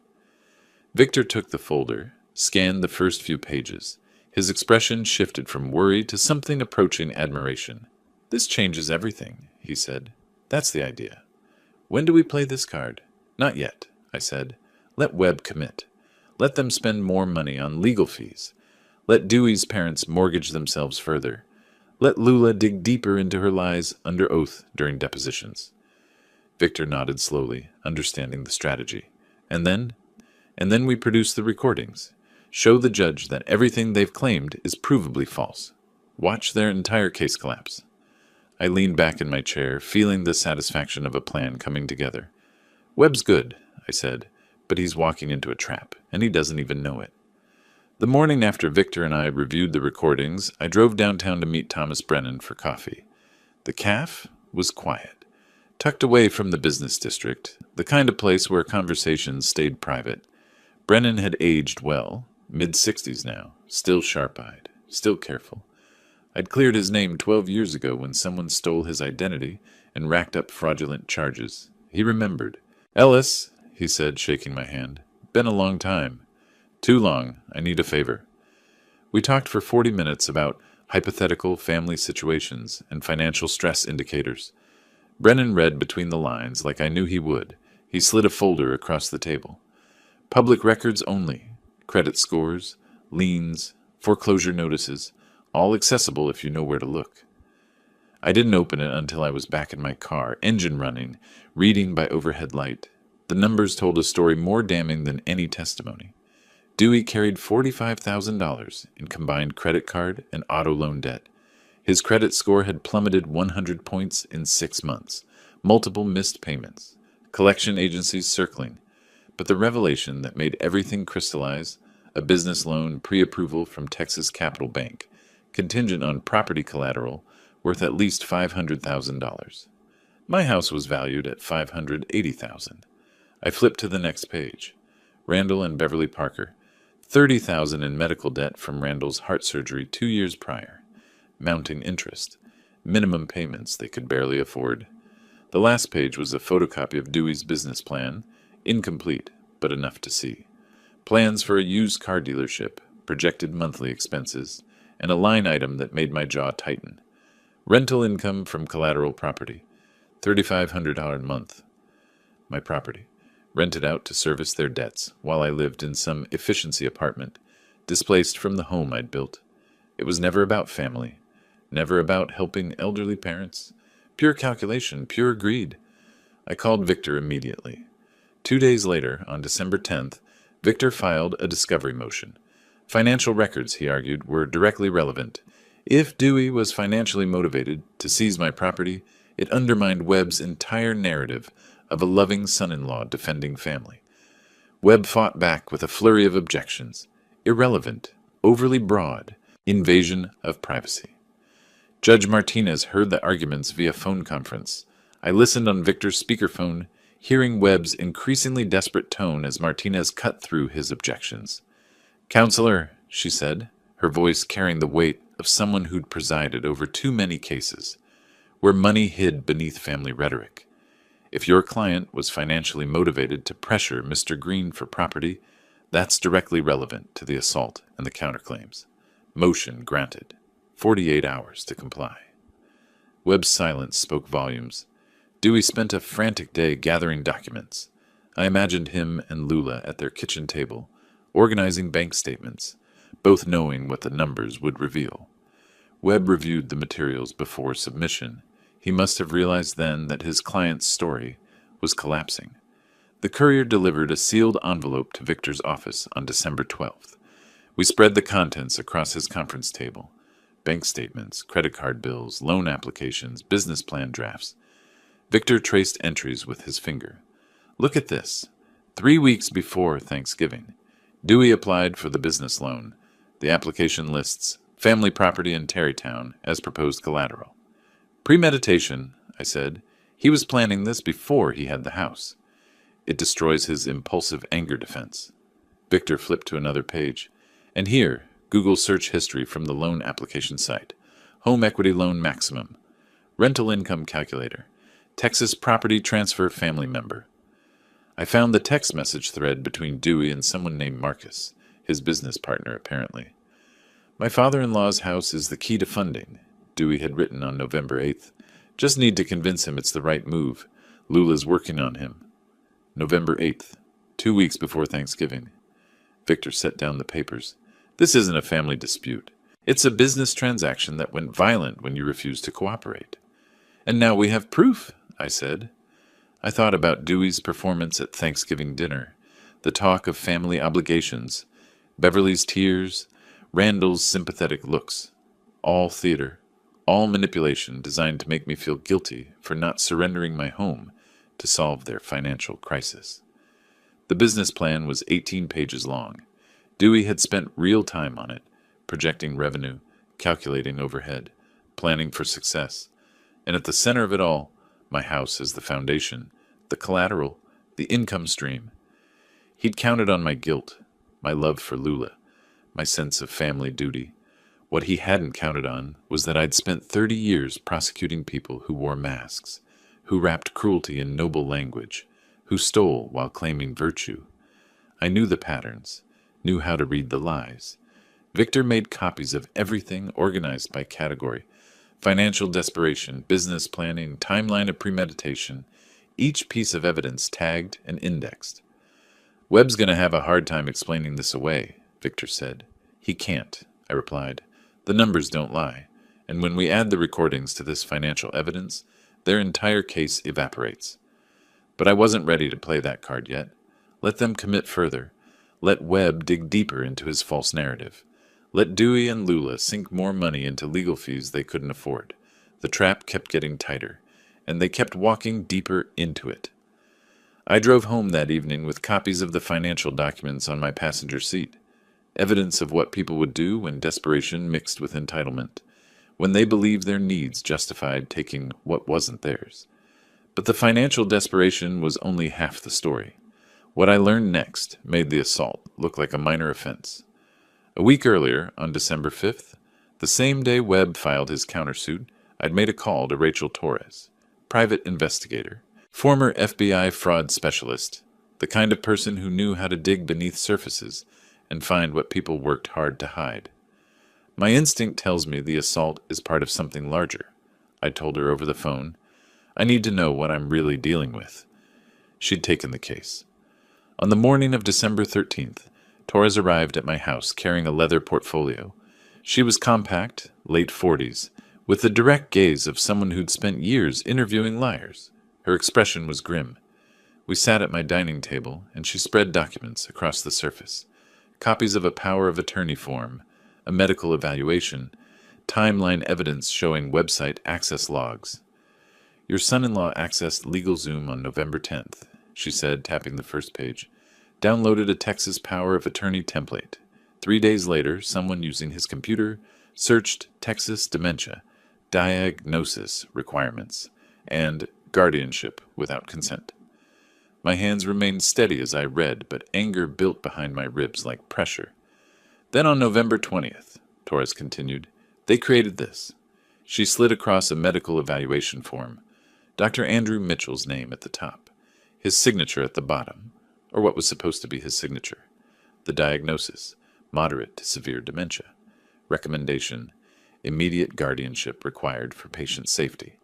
Victor took the folder, scanned the first few pages. His expression shifted from worry to something approaching admiration. This changes everything, he said. That's the idea. When do we play this card? Not yet, I said. Let Webb commit. Let them spend more money on legal fees. Let Dewey's parents mortgage themselves further. Let Lula dig deeper into her lies under oath during depositions. Victor nodded slowly, understanding the strategy. And then we produce the recordings. Show the judge that everything they've claimed is provably false. Watch their entire case collapse. I leaned back in my chair, feeling the satisfaction of a plan coming together. Webb's good, I said, but he's walking into a trap, and he doesn't even know it. The morning after Victor and I reviewed the recordings, I drove downtown to meet Thomas Brennan for coffee. The cafe was quiet, tucked away from the business district, the kind of place where conversations stayed private. Brennan had aged well, mid-60s now, still sharp-eyed, still careful. I'd cleared his name 12 years ago when someone stole his identity and racked up fraudulent charges. He remembered. Ellis, he said, shaking my hand. Been a long time. Too long. I need a favor. We talked for 40 minutes about hypothetical family situations and financial stress indicators. Brennan read between the lines like I knew he would. He slid a folder across the table. Public records only. Credit scores, liens, foreclosure notices, all accessible if you know where to look. I didn't open it until I was back in my car, engine running, reading by overhead light. The numbers told a story more damning than any testimony. Dewey carried $45,000 in combined credit card and auto loan debt. His credit score had plummeted 100 points in 6 months, multiple missed payments, collection agencies circling. But the revelation that made everything crystallize, a business loan pre-approval from Texas Capital Bank, contingent on property collateral worth at least $500,000. My house was valued at $580,000. I flipped to the next page. Randall and Beverly Parker, $30,000 in medical debt from Randall's heart surgery 2 years prior. Mounting interest. Minimum payments they could barely afford. The last page was a photocopy of Dewey's business plan, incomplete, but enough to see. Plans for a used car dealership, projected monthly expenses, and a line item that made my jaw tighten. Rental income from collateral property, $3,500 a month. My property, rented out to service their debts while I lived in some efficiency apartment, displaced from the home I'd built. It was never about family, never about helping elderly parents. Pure calculation, pure greed. I called Victor immediately. 2 days later, on December 10th, Victor filed a discovery motion. Financial records, he argued, were directly relevant. If Dewey was financially motivated to seize my property, it undermined Webb's entire narrative of a loving son-in-law defending family. Webb fought back with a flurry of objections. Irrelevant, overly broad, invasion of privacy. Judge Martinez heard the arguments via phone conference. I listened on Victor's speakerphone, hearing Webb's increasingly desperate tone as Martinez cut through his objections. "Counselor," she said, her voice carrying the weight of someone who'd presided over too many cases, where money hid beneath family rhetoric. If your client was financially motivated to pressure Mr. Green for property, that's directly relevant to the assault and the counterclaims. Motion granted. 48 hours to comply. Webb's silence spoke volumes. Dewey spent a frantic day gathering documents. I imagined him and Lula at their kitchen table, organizing bank statements, both knowing what the numbers would reveal. Webb reviewed the materials before submission. He must have realized then that his client's story was collapsing. The courier delivered a sealed envelope to Victor's office on December 12th. We spread the contents across his conference table. Bank statements, credit card bills, loan applications, business plan drafts. Victor traced entries with his finger. Look at this. 3 weeks before Thanksgiving, Dewey applied for the business loan. The application lists family property in Tarrytown as proposed collateral. Premeditation, I said. He was planning this before he had the house. It destroys his impulsive anger defense. Victor flipped to another page. And here, Google search history from the loan application site. Home equity loan maximum. Rental income calculator. Texas property transfer family member. I found the text message thread between Dewey and someone named Marcus, his business partner apparently. My father-in-law's house is the key to funding, Dewey had written on November 8th. Just need to convince him it's the right move. Lula's working on him. November 8th, 2 weeks before Thanksgiving. Victor set down the papers. This isn't a family dispute. It's a business transaction that went violent when you refused to cooperate. And now we have proof, I said. I thought about Dewey's performance at Thanksgiving dinner, the talk of family obligations, Beverly's tears, Randall's sympathetic looks. All theater, all manipulation designed to make me feel guilty for not surrendering my home to solve their financial crisis. The business plan was 18 pages long. Dewey had spent real time on it, projecting revenue, calculating overhead, planning for success. And at the center of it all, my house as the foundation, the collateral, the income stream. He'd counted on my guilt, my love for Lula, my sense of family duty. What he hadn't counted on was that I'd spent 30 years prosecuting people who wore masks, who wrapped cruelty in noble language, who stole while claiming virtue. I knew the patterns, knew how to read the lies. Victor made copies of everything organized by category: financial desperation, business planning, timeline of premeditation, each piece of evidence tagged and indexed. Webb's going to have a hard time explaining this away, Victor said. He can't, I replied. The numbers don't lie, and when we add the recordings to this financial evidence, their entire case evaporates. But I wasn't ready to play that card yet. Let them commit further. Let Webb dig deeper into his false narrative. Let Dewey and Lula sink more money into legal fees they couldn't afford. The trap kept getting tighter, and they kept walking deeper into it. I drove home that evening with copies of the financial documents on my passenger seat, evidence of what people would do when desperation mixed with entitlement, when they believed their needs justified taking what wasn't theirs. But the financial desperation was only half the story. What I learned next made the assault look like a minor offense. A week earlier, on December 5th, the same day Webb filed his countersuit, I'd made a call to Rachel Torres, private investigator, former FBI fraud specialist, the kind of person who knew how to dig beneath surfaces and find what people worked hard to hide. My instinct tells me the assault is part of something larger. I told her over the phone. I need to know what I'm really dealing with. She'd taken the case. On the morning of December 13th, Torres arrived at my house carrying a leather portfolio. She was compact, late 40s, with the direct gaze of someone who'd spent years interviewing liars. Her expression was grim. We sat at my dining table, and she spread documents across the surface. Copies of a power of attorney form, a medical evaluation, timeline evidence showing website access logs. Your son-in-law accessed LegalZoom on November 10th, she said, tapping the first page. Downloaded a Texas power of attorney template. 3 days later, someone using his computer searched Texas dementia, diagnosis requirements, and guardianship without consent. My hands remained steady as I read, but anger built behind my ribs like pressure. Then on November 20th, Torres continued, they created this. She slid across a medical evaluation form. Dr. Andrew Mitchell's name at the top, his signature at the bottom, or what was supposed to be his signature. The diagnosis, moderate to severe dementia. Recommendation, immediate guardianship required for patient safety.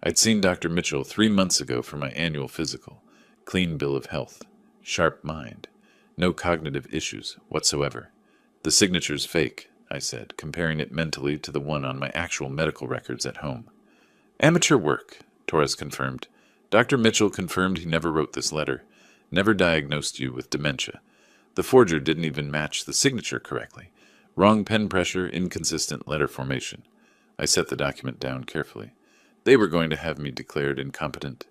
I'd seen Dr. Mitchell 3 months ago for my annual physical. Clean bill of health. Sharp mind. No cognitive issues whatsoever. The signature's fake, I said, comparing it mentally to the one on my actual medical records at home. Amateur work, Torres confirmed. Dr. Mitchell confirmed he never wrote this letter, never diagnosed you with dementia. The forger didn't even match the signature correctly. Wrong pen pressure, inconsistent letter formation. I set the document down carefully. They were going to have me declared incompetent.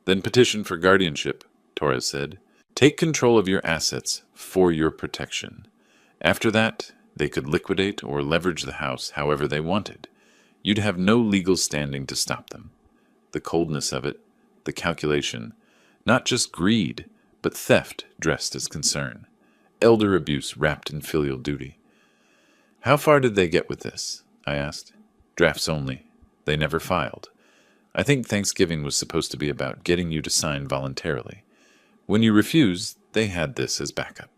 Then petition for guardianship, Torres said. Take control of your assets for your protection. After that, they could liquidate or leverage the house however they wanted. You'd have no legal standing to stop them. The coldness of it, the calculation, not just greed, but theft dressed as concern. Elder abuse wrapped in filial duty. How far did they get with this? I asked. Drafts only. They never filed. I think Thanksgiving was supposed to be about getting you to sign voluntarily. When you refused, they had this as backup.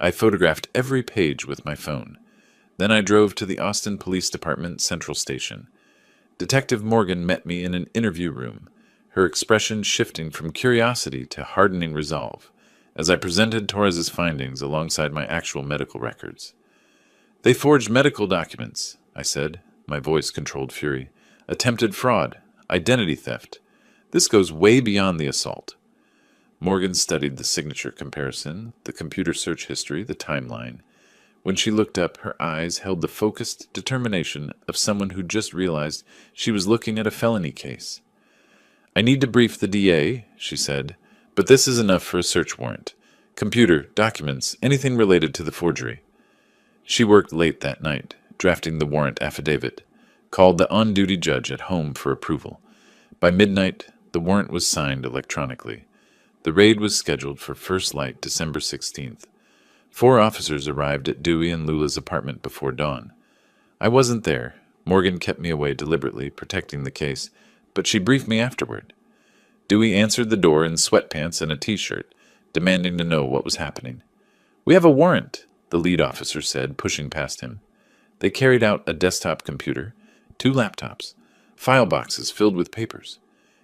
I photographed every page with my phone. Then I drove to the Austin Police Department Central Station. Detective Morgan met me in an interview room, her expression shifting from curiosity to hardening resolve, as I presented Torres's findings alongside my actual medical records. They forged medical documents, I said, my voice controlled fury. Attempted fraud, identity theft. This goes way beyond the assault. Morgan studied the signature comparison, the computer search history, the timeline. When she looked up, her eyes held the focused determination of someone who just realized she was looking at a felony case. I need to brief the DA, she said, but this is enough for a search warrant. Computer, documents, anything related to the forgery. She worked late that night, drafting the warrant affidavit, called the on-duty judge at home for approval. By midnight, the warrant was signed electronically. The raid was scheduled for first light December 16th. 4 officers arrived at Dewey and Lula's apartment before dawn. I wasn't there. Morgan kept me away deliberately, protecting the case, but she briefed me afterward. Dewey answered the door in sweatpants and a t-shirt, demanding to know what was happening. We have a warrant, the lead officer said, pushing past him. They carried out a desktop computer, 2 laptops, file boxes filled with papers.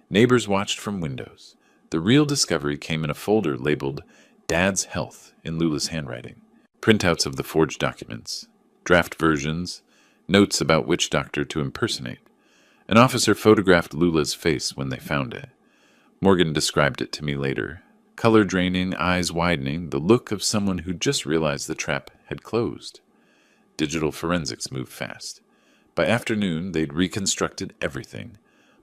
Neighbors watched from windows. The real discovery came in a folder labeled Dad's Health in Lula's handwriting. Printouts of the forged documents, draft versions, notes about which doctor to impersonate. An officer photographed Lula's face when they found it. Morgan described it to me later. Color draining, eyes widening, the look of someone who just realized the trap had closed. Digital forensics moved fast. By afternoon, they'd reconstructed everything.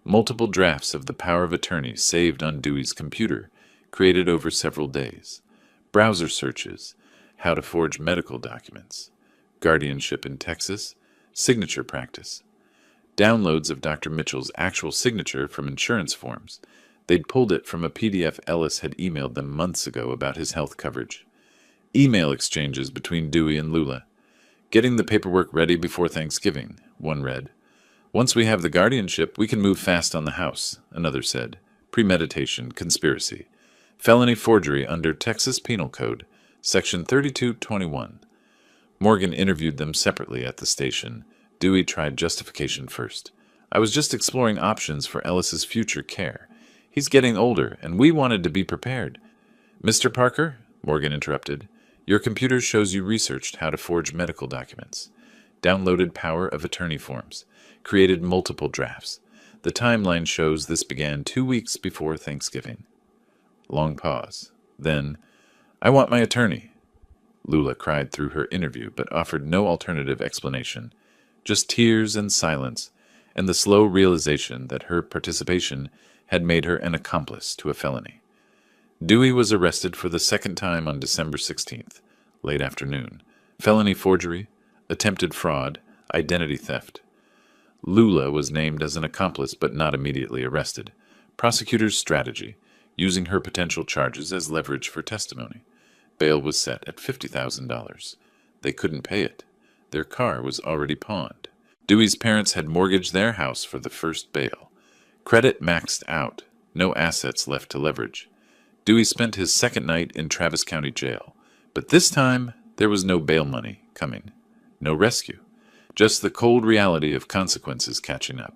Multiple drafts of the power of attorney saved on Dewey's computer, created over several days. Browser searches, how to forge medical documents, guardianship in Texas, signature practice. Downloads of Dr. Mitchell's actual signature from insurance forms. They'd pulled it from a PDF Ellis had emailed them months ago about his health coverage. Email exchanges between Dewey and Lula. Getting the paperwork ready before Thanksgiving, one read. Once we have the guardianship, we can move fast on the house, another said. Premeditation, conspiracy. Felony forgery under Texas Penal Code. Section 3221. Morgan interviewed them separately at the station. Dewey tried justification first. I was just exploring options for Ellis's future care. He's getting older, and we wanted to be prepared. Mr. Parker, Morgan interrupted, your computer shows you researched how to forge medical documents, downloaded power of attorney forms, created multiple drafts. The timeline shows this began 2 weeks before Thanksgiving. Long pause. Then, I want my attorney. Lula cried through her interview, but offered no alternative explanation. Just tears and silence, and the slow realization that her participation had made her an accomplice to a felony. Dewey was arrested for the second time on December 16th, late afternoon. Felony forgery, attempted fraud, identity theft. Lula was named as an accomplice but not immediately arrested. Prosecutor's strategy, using her potential charges as leverage for testimony. Bail was set at $50,000. They couldn't pay it. Their car was already pawned. Dewey's parents had mortgaged their house for the first bail. Credit maxed out. No assets left to leverage. Dewey spent his second night in Travis County Jail. But this time, there was no bail money coming. No rescue. Just the cold reality of consequences catching up.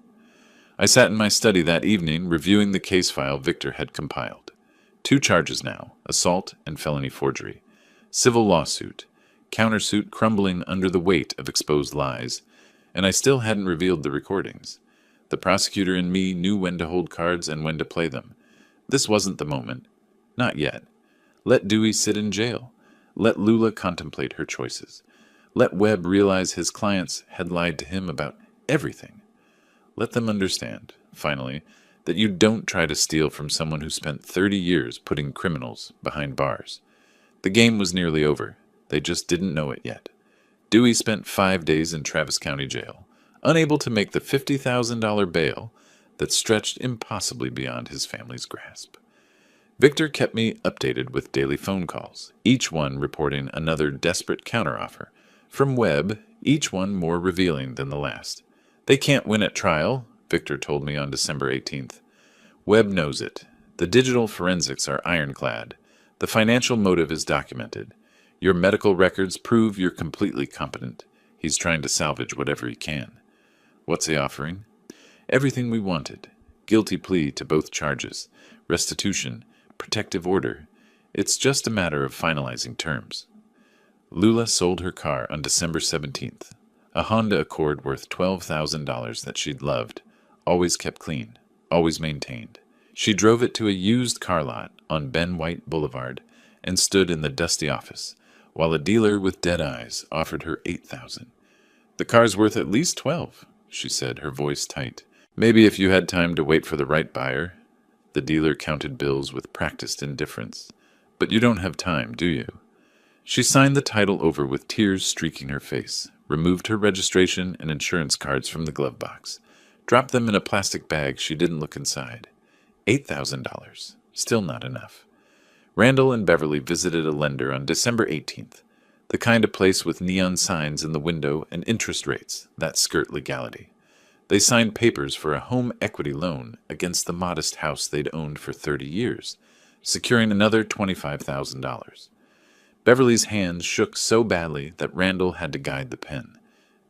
I sat in my study that evening reviewing the case file Victor had compiled. 2 charges now, assault and felony forgery. Civil lawsuit, countersuit crumbling under the weight of exposed lies, and I still hadn't revealed the recordings. The prosecutor and me knew when to hold cards and when to play them. This wasn't the moment. Not yet. Let Dewey sit in jail. Let Lula contemplate her choices. Let Webb realize his clients had lied to him about everything. Let them understand, finally, that you don't try to steal from someone who spent 30 years putting criminals behind bars. The game was nearly over. They just didn't know it yet. Dewey spent 5 days in Travis County Jail, unable to make the $50,000 bail that stretched impossibly beyond his family's grasp. Victor kept me updated with daily phone calls, each one reporting another desperate counteroffer. From Webb, each one more revealing than the last. They can't win at trial, Victor told me on December 18th. Webb knows it. The digital forensics are ironclad. The financial motive is documented. Your medical records prove you're completely competent. He's trying to salvage whatever he can. What's he offering? Everything we wanted. Guilty plea to both charges. Restitution. Protective order. It's just a matter of finalizing terms. Lula sold her car on December 17th. A Honda Accord worth $12,000 that she'd loved. Always kept clean. Always maintained. She drove it to a used car lot on Ben White Boulevard and stood in the dusty office, while a dealer with dead eyes offered her $8,000. The car's worth at least $12,000, she said, her voice tight. Maybe if you had time to wait for the right buyer. The dealer counted bills with practiced indifference. But you don't have time, do you? She signed the title over with tears streaking her face, removed her registration and insurance cards from the glove box, dropped them in a plastic bag she didn't look inside. $8,000. Still not enough. Randall and Beverly visited a lender on December 18th, the kind of place with neon signs in the window and interest rates that skirt legality. They signed papers for a home equity loan against the modest house they'd owned for 30 years, securing another $25,000. Beverly's hands shook so badly that Randall had to guide the pen.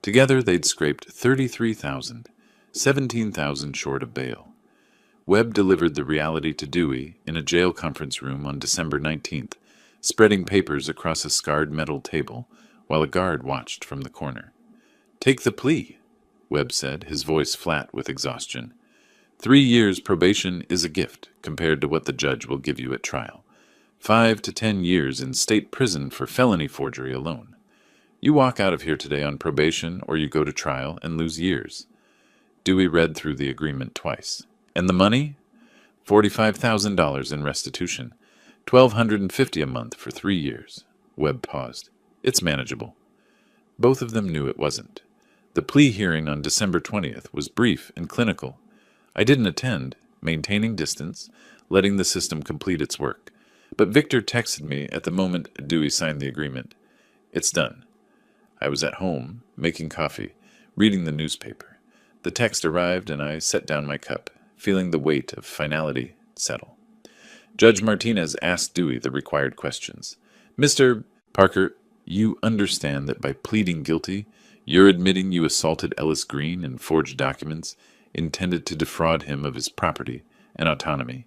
Together they'd scraped $33,000, $17,000 short of bail. Webb delivered the reality to Dewey in a jail conference room on December 19th, spreading papers across a scarred metal table while a guard watched from the corner. "Take the plea," Webb said, his voice flat with exhaustion. 3 years probation is a gift compared to what the judge will give you at trial. 5 to 10 years in state prison for felony forgery alone. You walk out of here today on probation or you go to trial and lose years. Dewey read through the agreement twice. And the money? $45,000 in restitution. $1,250 a month for 3 years. Webb paused. It's manageable. Both of them knew it wasn't. The plea hearing on December 20th was brief and clinical. I didn't attend, maintaining distance, letting the system complete its work. But Victor texted me at the moment Dewey signed the agreement. It's done. I was at home, making coffee, reading the newspaper. The text arrived and I set down my cup, feeling the weight of finality settle. Judge Martinez asked Dewey the required questions. Mr. Parker, you understand that by pleading guilty, you're admitting you assaulted Ellis Green and forged documents intended to defraud him of his property and autonomy.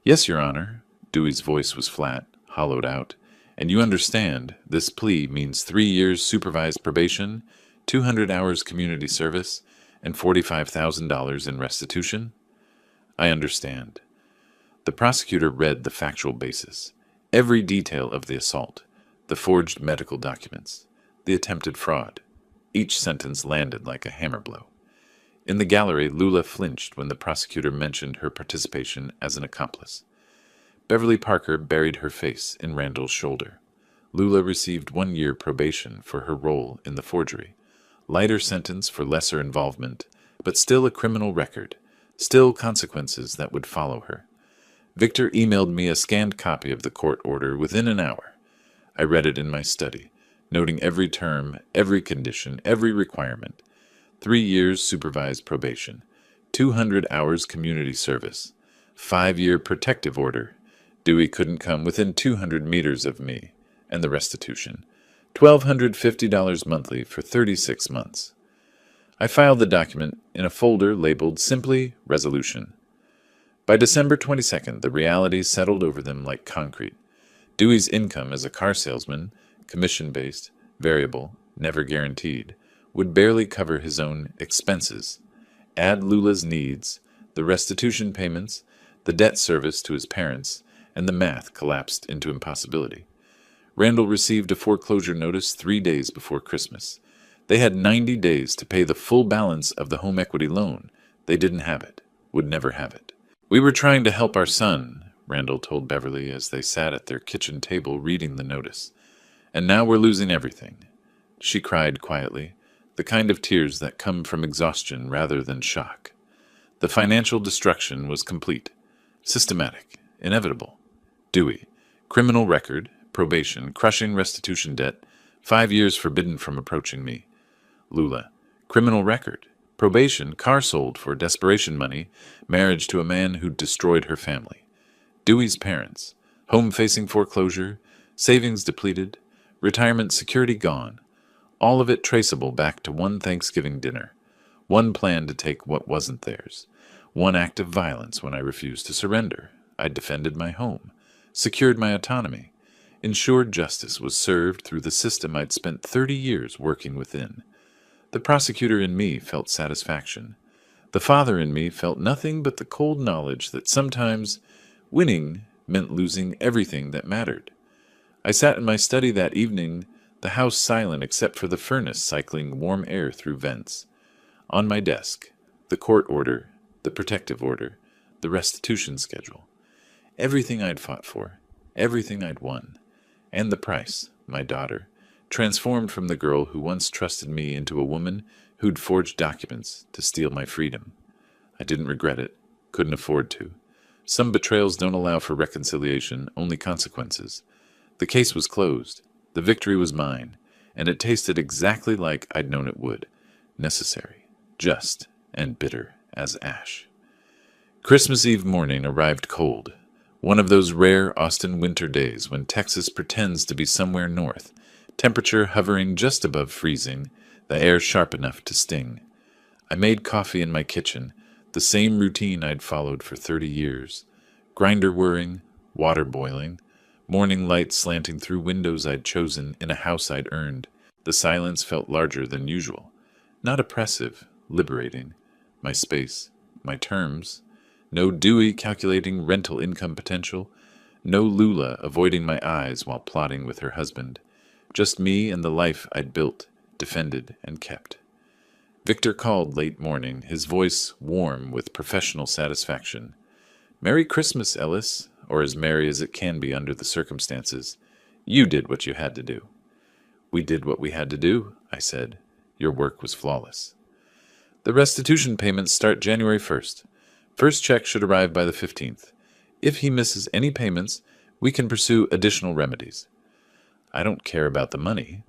Yes, Your Honor. Dewey's voice was flat, hollowed out. And you understand this plea means 3 years supervised probation, 200 hours community service, and $45,000 in restitution? I understand. The prosecutor read the factual basis, every detail of the assault, the forged medical documents, the attempted fraud. Each sentence landed like a hammer blow. In the gallery, Lula flinched when the prosecutor mentioned her participation as an accomplice. Beverly Parker buried her face in Randall's shoulder. Lula received 1 year probation for her role in the forgery, lighter sentence for lesser involvement, but still a criminal record, still consequences that would follow her. Victor emailed me a scanned copy of the court order within an hour. I read it in my study, noting every term, every condition, every requirement. 3 years supervised probation, 200 hours community service, 5-year protective order. Dewey couldn't come within 200 meters of me, and the restitution, $1,250 monthly for 36 months. I filed the document in a folder labeled simply Resolution. By December 22nd, the reality settled over them like concrete. Dewey's income as a car salesman, commission-based, variable, never guaranteed, would barely cover his own expenses. Add Lula's needs, the restitution payments, the debt service to his parents, and the math collapsed into impossibility. Randall received a foreclosure notice 3 days before Christmas. They had 90 days to pay the full balance of the home equity loan. They didn't have it, would never have it. We were trying to help our son, Randall told Beverly as they sat at their kitchen table reading the notice. And now we're losing everything. She cried quietly, the kind of tears that come from exhaustion rather than shock. The financial destruction was complete, systematic, inevitable. Dewey, criminal record, probation, crushing restitution debt, 5 years forbidden from approaching me. Lula, criminal record, probation, car sold for desperation money, marriage to a man who destroyed her family. Dewey's parents, home-facing foreclosure, savings depleted, retirement security gone, all of it traceable back to one Thanksgiving dinner, one plan to take what wasn't theirs, one act of violence when I refused to surrender. I defended my home, secured my autonomy, ensured justice was served through the system I'd spent 30 years working within. The prosecutor in me felt satisfaction. The father in me felt nothing but the cold knowledge that sometimes winning meant losing everything that mattered. I sat in my study that evening, the house silent except for the furnace cycling warm air through vents. On my desk, the court order, the protective order, the restitution schedule. Everything I'd fought for, everything I'd won. And the price, my daughter, transformed from the girl who once trusted me into a woman who'd forged documents to steal my freedom. I didn't regret it, couldn't afford to. Some betrayals don't allow for reconciliation, only consequences. The case was closed. The victory was mine, and it tasted exactly like I'd known it would. Necessary, just, and bitter as ash. Christmas Eve morning arrived cold. One of those rare Austin winter days when Texas pretends to be somewhere north, temperature hovering just above freezing, the air sharp enough to sting. I made coffee in my kitchen, the same routine I'd followed for 30 years. Grinder whirring, water boiling, morning light slanting through windows I'd chosen in a house I'd earned. The silence felt larger than usual. Not oppressive, liberating. My space, my terms. No Dewey calculating rental income potential. No Lula avoiding my eyes while plotting with her husband. Just me and the life I'd built, defended, and kept. Victor called late morning, his voice warm with professional satisfaction. "Merry Christmas, Ellis," or as merry as it can be under the circumstances. "You did what you had to do." "We did what we had to do," I said. "Your work was flawless." "The restitution payments start January 1st. First check should arrive by the 15th. If he misses any payments, we can pursue additional remedies." "I don't care about the money."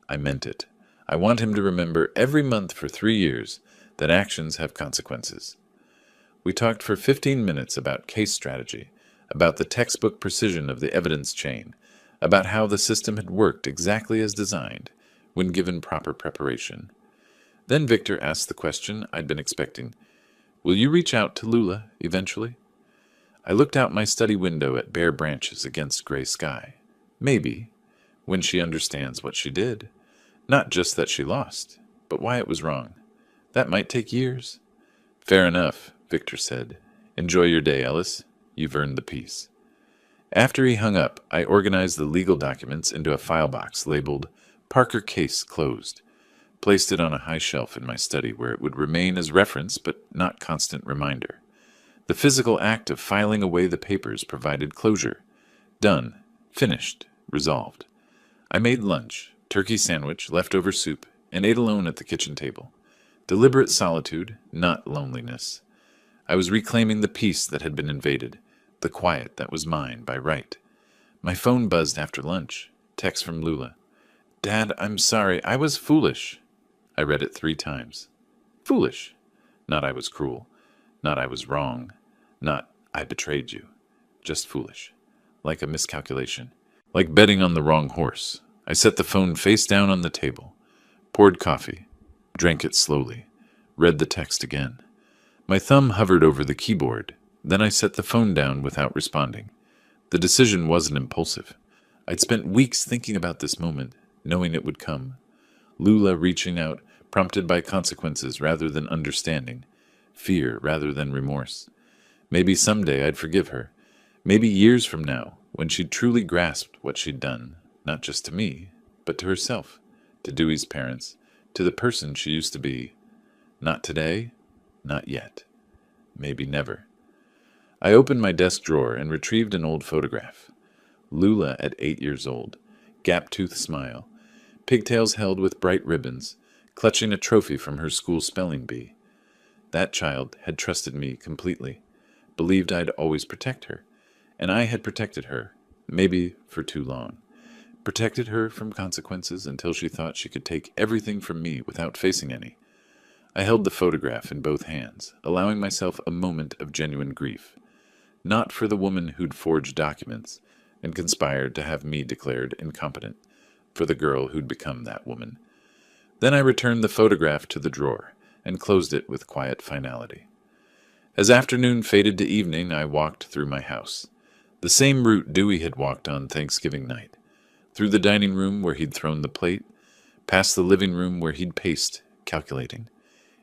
I meant it. I want him to remember every month for 3 years that actions have consequences. We talked for 15 minutes about case strategy, about the textbook precision of the evidence chain, about how the system had worked exactly as designed when given proper preparation. Then Victor asked the question I'd been expecting. Will you reach out to Lula eventually? I looked out my study window at bare branches against gray sky. Maybe, when she understands what she did. Not just that she lost, but why it was wrong. That might take years. Fair enough, Victor said. Enjoy your day, Ellis. You've earned the peace. After he hung up, I organized the legal documents into a file box labeled Parker Case Closed, placed it on a high shelf in my study where it would remain as reference but not constant reminder. The physical act of filing away the papers provided closure. Done. Finished. Resolved. I made lunch, turkey sandwich, leftover soup, and ate alone at the kitchen table. Deliberate solitude, not loneliness. I was reclaiming the peace that had been invaded, the quiet that was mine by right. My phone buzzed after lunch. Text from Lula. Dad, I'm sorry. I was foolish. I read it 3 times. Foolish. Not I was cruel. Not I was wrong. Not I betrayed you. Just foolish. Like a miscalculation. Like betting on the wrong horse. I set the phone face down on the table. Poured coffee. Drank it slowly. Read the text again. My thumb hovered over the keyboard. Then I set the phone down without responding. The decision wasn't impulsive. I'd spent weeks thinking about this moment, knowing it would come. Lula reaching out, prompted by consequences rather than understanding. Fear rather than remorse. Maybe someday I'd forgive her. Maybe years from now, when she'd truly grasped what she'd done, not just to me, but to herself, to Dewey's parents, to the person she used to be. Not today, not yet. Maybe never. I opened my desk drawer and retrieved an old photograph. Lula at 8 years old, gap-toothed smile, pigtails held with bright ribbons, clutching a trophy from her school spelling bee. That child had trusted me completely, believed I'd always protect her, and I had protected her, maybe for too long. Protected her from consequences until she thought she could take everything from me without facing any. I held the photograph in both hands, allowing myself a moment of genuine grief. Not for the woman who'd forged documents and conspired to have me declared incompetent, for the girl who'd become that woman. Then I returned the photograph to the drawer and closed it with quiet finality. As afternoon faded to evening, I walked through my house. The same route Dewey had walked on Thanksgiving night. Through the dining room where he'd thrown the plate, past the living room where he'd paced, calculating,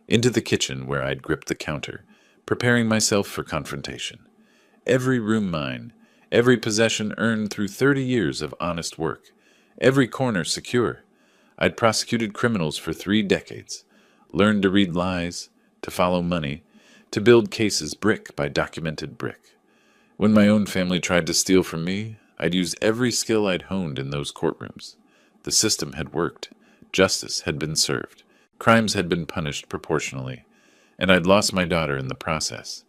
into the kitchen where I'd gripped the counter, preparing myself for confrontation. Every room mine, every possession earned through 30 years of honest work, every corner secure. I'd prosecuted criminals for 3 decades, learned to read lies, to follow money, to build cases brick by documented brick. When my own family tried to steal from me, I'd used every skill I'd honed in those courtrooms. The system had worked. Justice had been served. Crimes had been punished proportionally. And I'd lost my daughter in the process.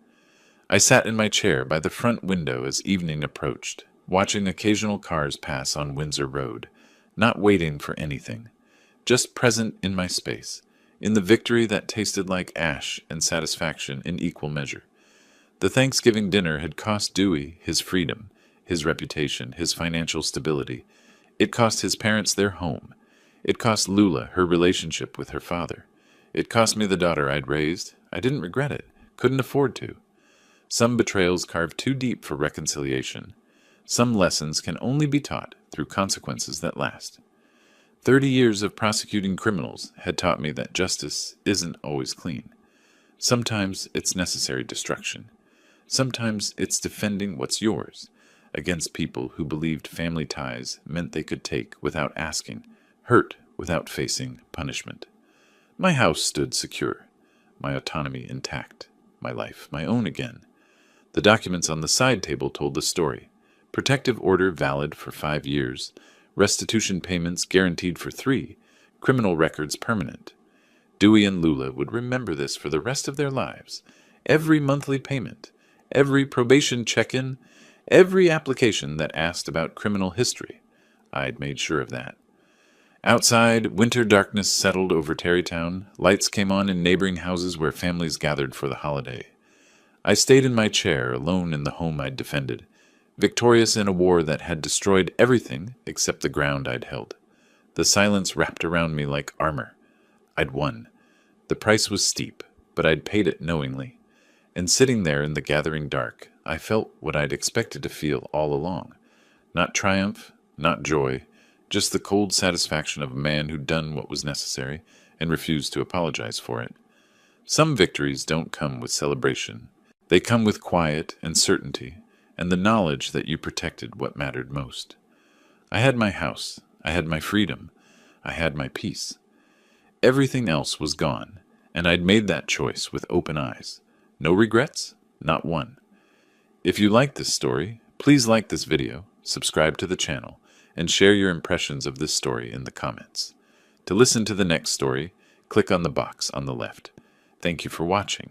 I sat in my chair by the front window as evening approached, watching occasional cars pass on Windsor Road, not waiting for anything, just present in my space, in the victory that tasted like ash and satisfaction in equal measure. The Thanksgiving dinner had cost Dewey his freedom, his reputation, his financial stability. It cost his parents their home. It cost Lula her relationship with her father. It cost me the daughter I'd raised. I didn't regret it, couldn't afford to. Some betrayals carve too deep for reconciliation. Some lessons can only be taught through consequences that last. 30 years of prosecuting criminals had taught me that justice isn't always clean. Sometimes it's necessary destruction. Sometimes it's defending what's yours against people who believed family ties meant they could take without asking, hurt without facing punishment. My house stood secure, my autonomy intact, my life my own again. The documents on the side table told the story. Protective order valid for 5 years, restitution payments guaranteed for 3, criminal records permanent. Dewey and Lula would remember this for the rest of their lives. Every monthly payment, every probation check-in, every application that asked about criminal history. I'd made sure of that. Outside, winter darkness settled over Tarrytown. Lights came on in neighboring houses where families gathered for the holiday. I stayed in my chair, alone in the home I'd defended, victorious in a war that had destroyed everything except the ground I'd held. The silence wrapped around me like armor. I'd won. The price was steep, but I'd paid it knowingly. And sitting there in the gathering dark, I felt what I'd expected to feel all along. Not triumph, not joy, just the cold satisfaction of a man who'd done what was necessary and refused to apologize for it. Some victories don't come with celebration. They come with quiet and certainty, and the knowledge that you protected what mattered most. I had my house, I had my freedom, I had my peace. Everything else was gone, and I'd made that choice with open eyes. No regrets? Not one. If you like this story, please like this video, subscribe to the channel, and share your impressions of this story in the comments. To listen to the next story, click on the box on the left. Thank you for watching.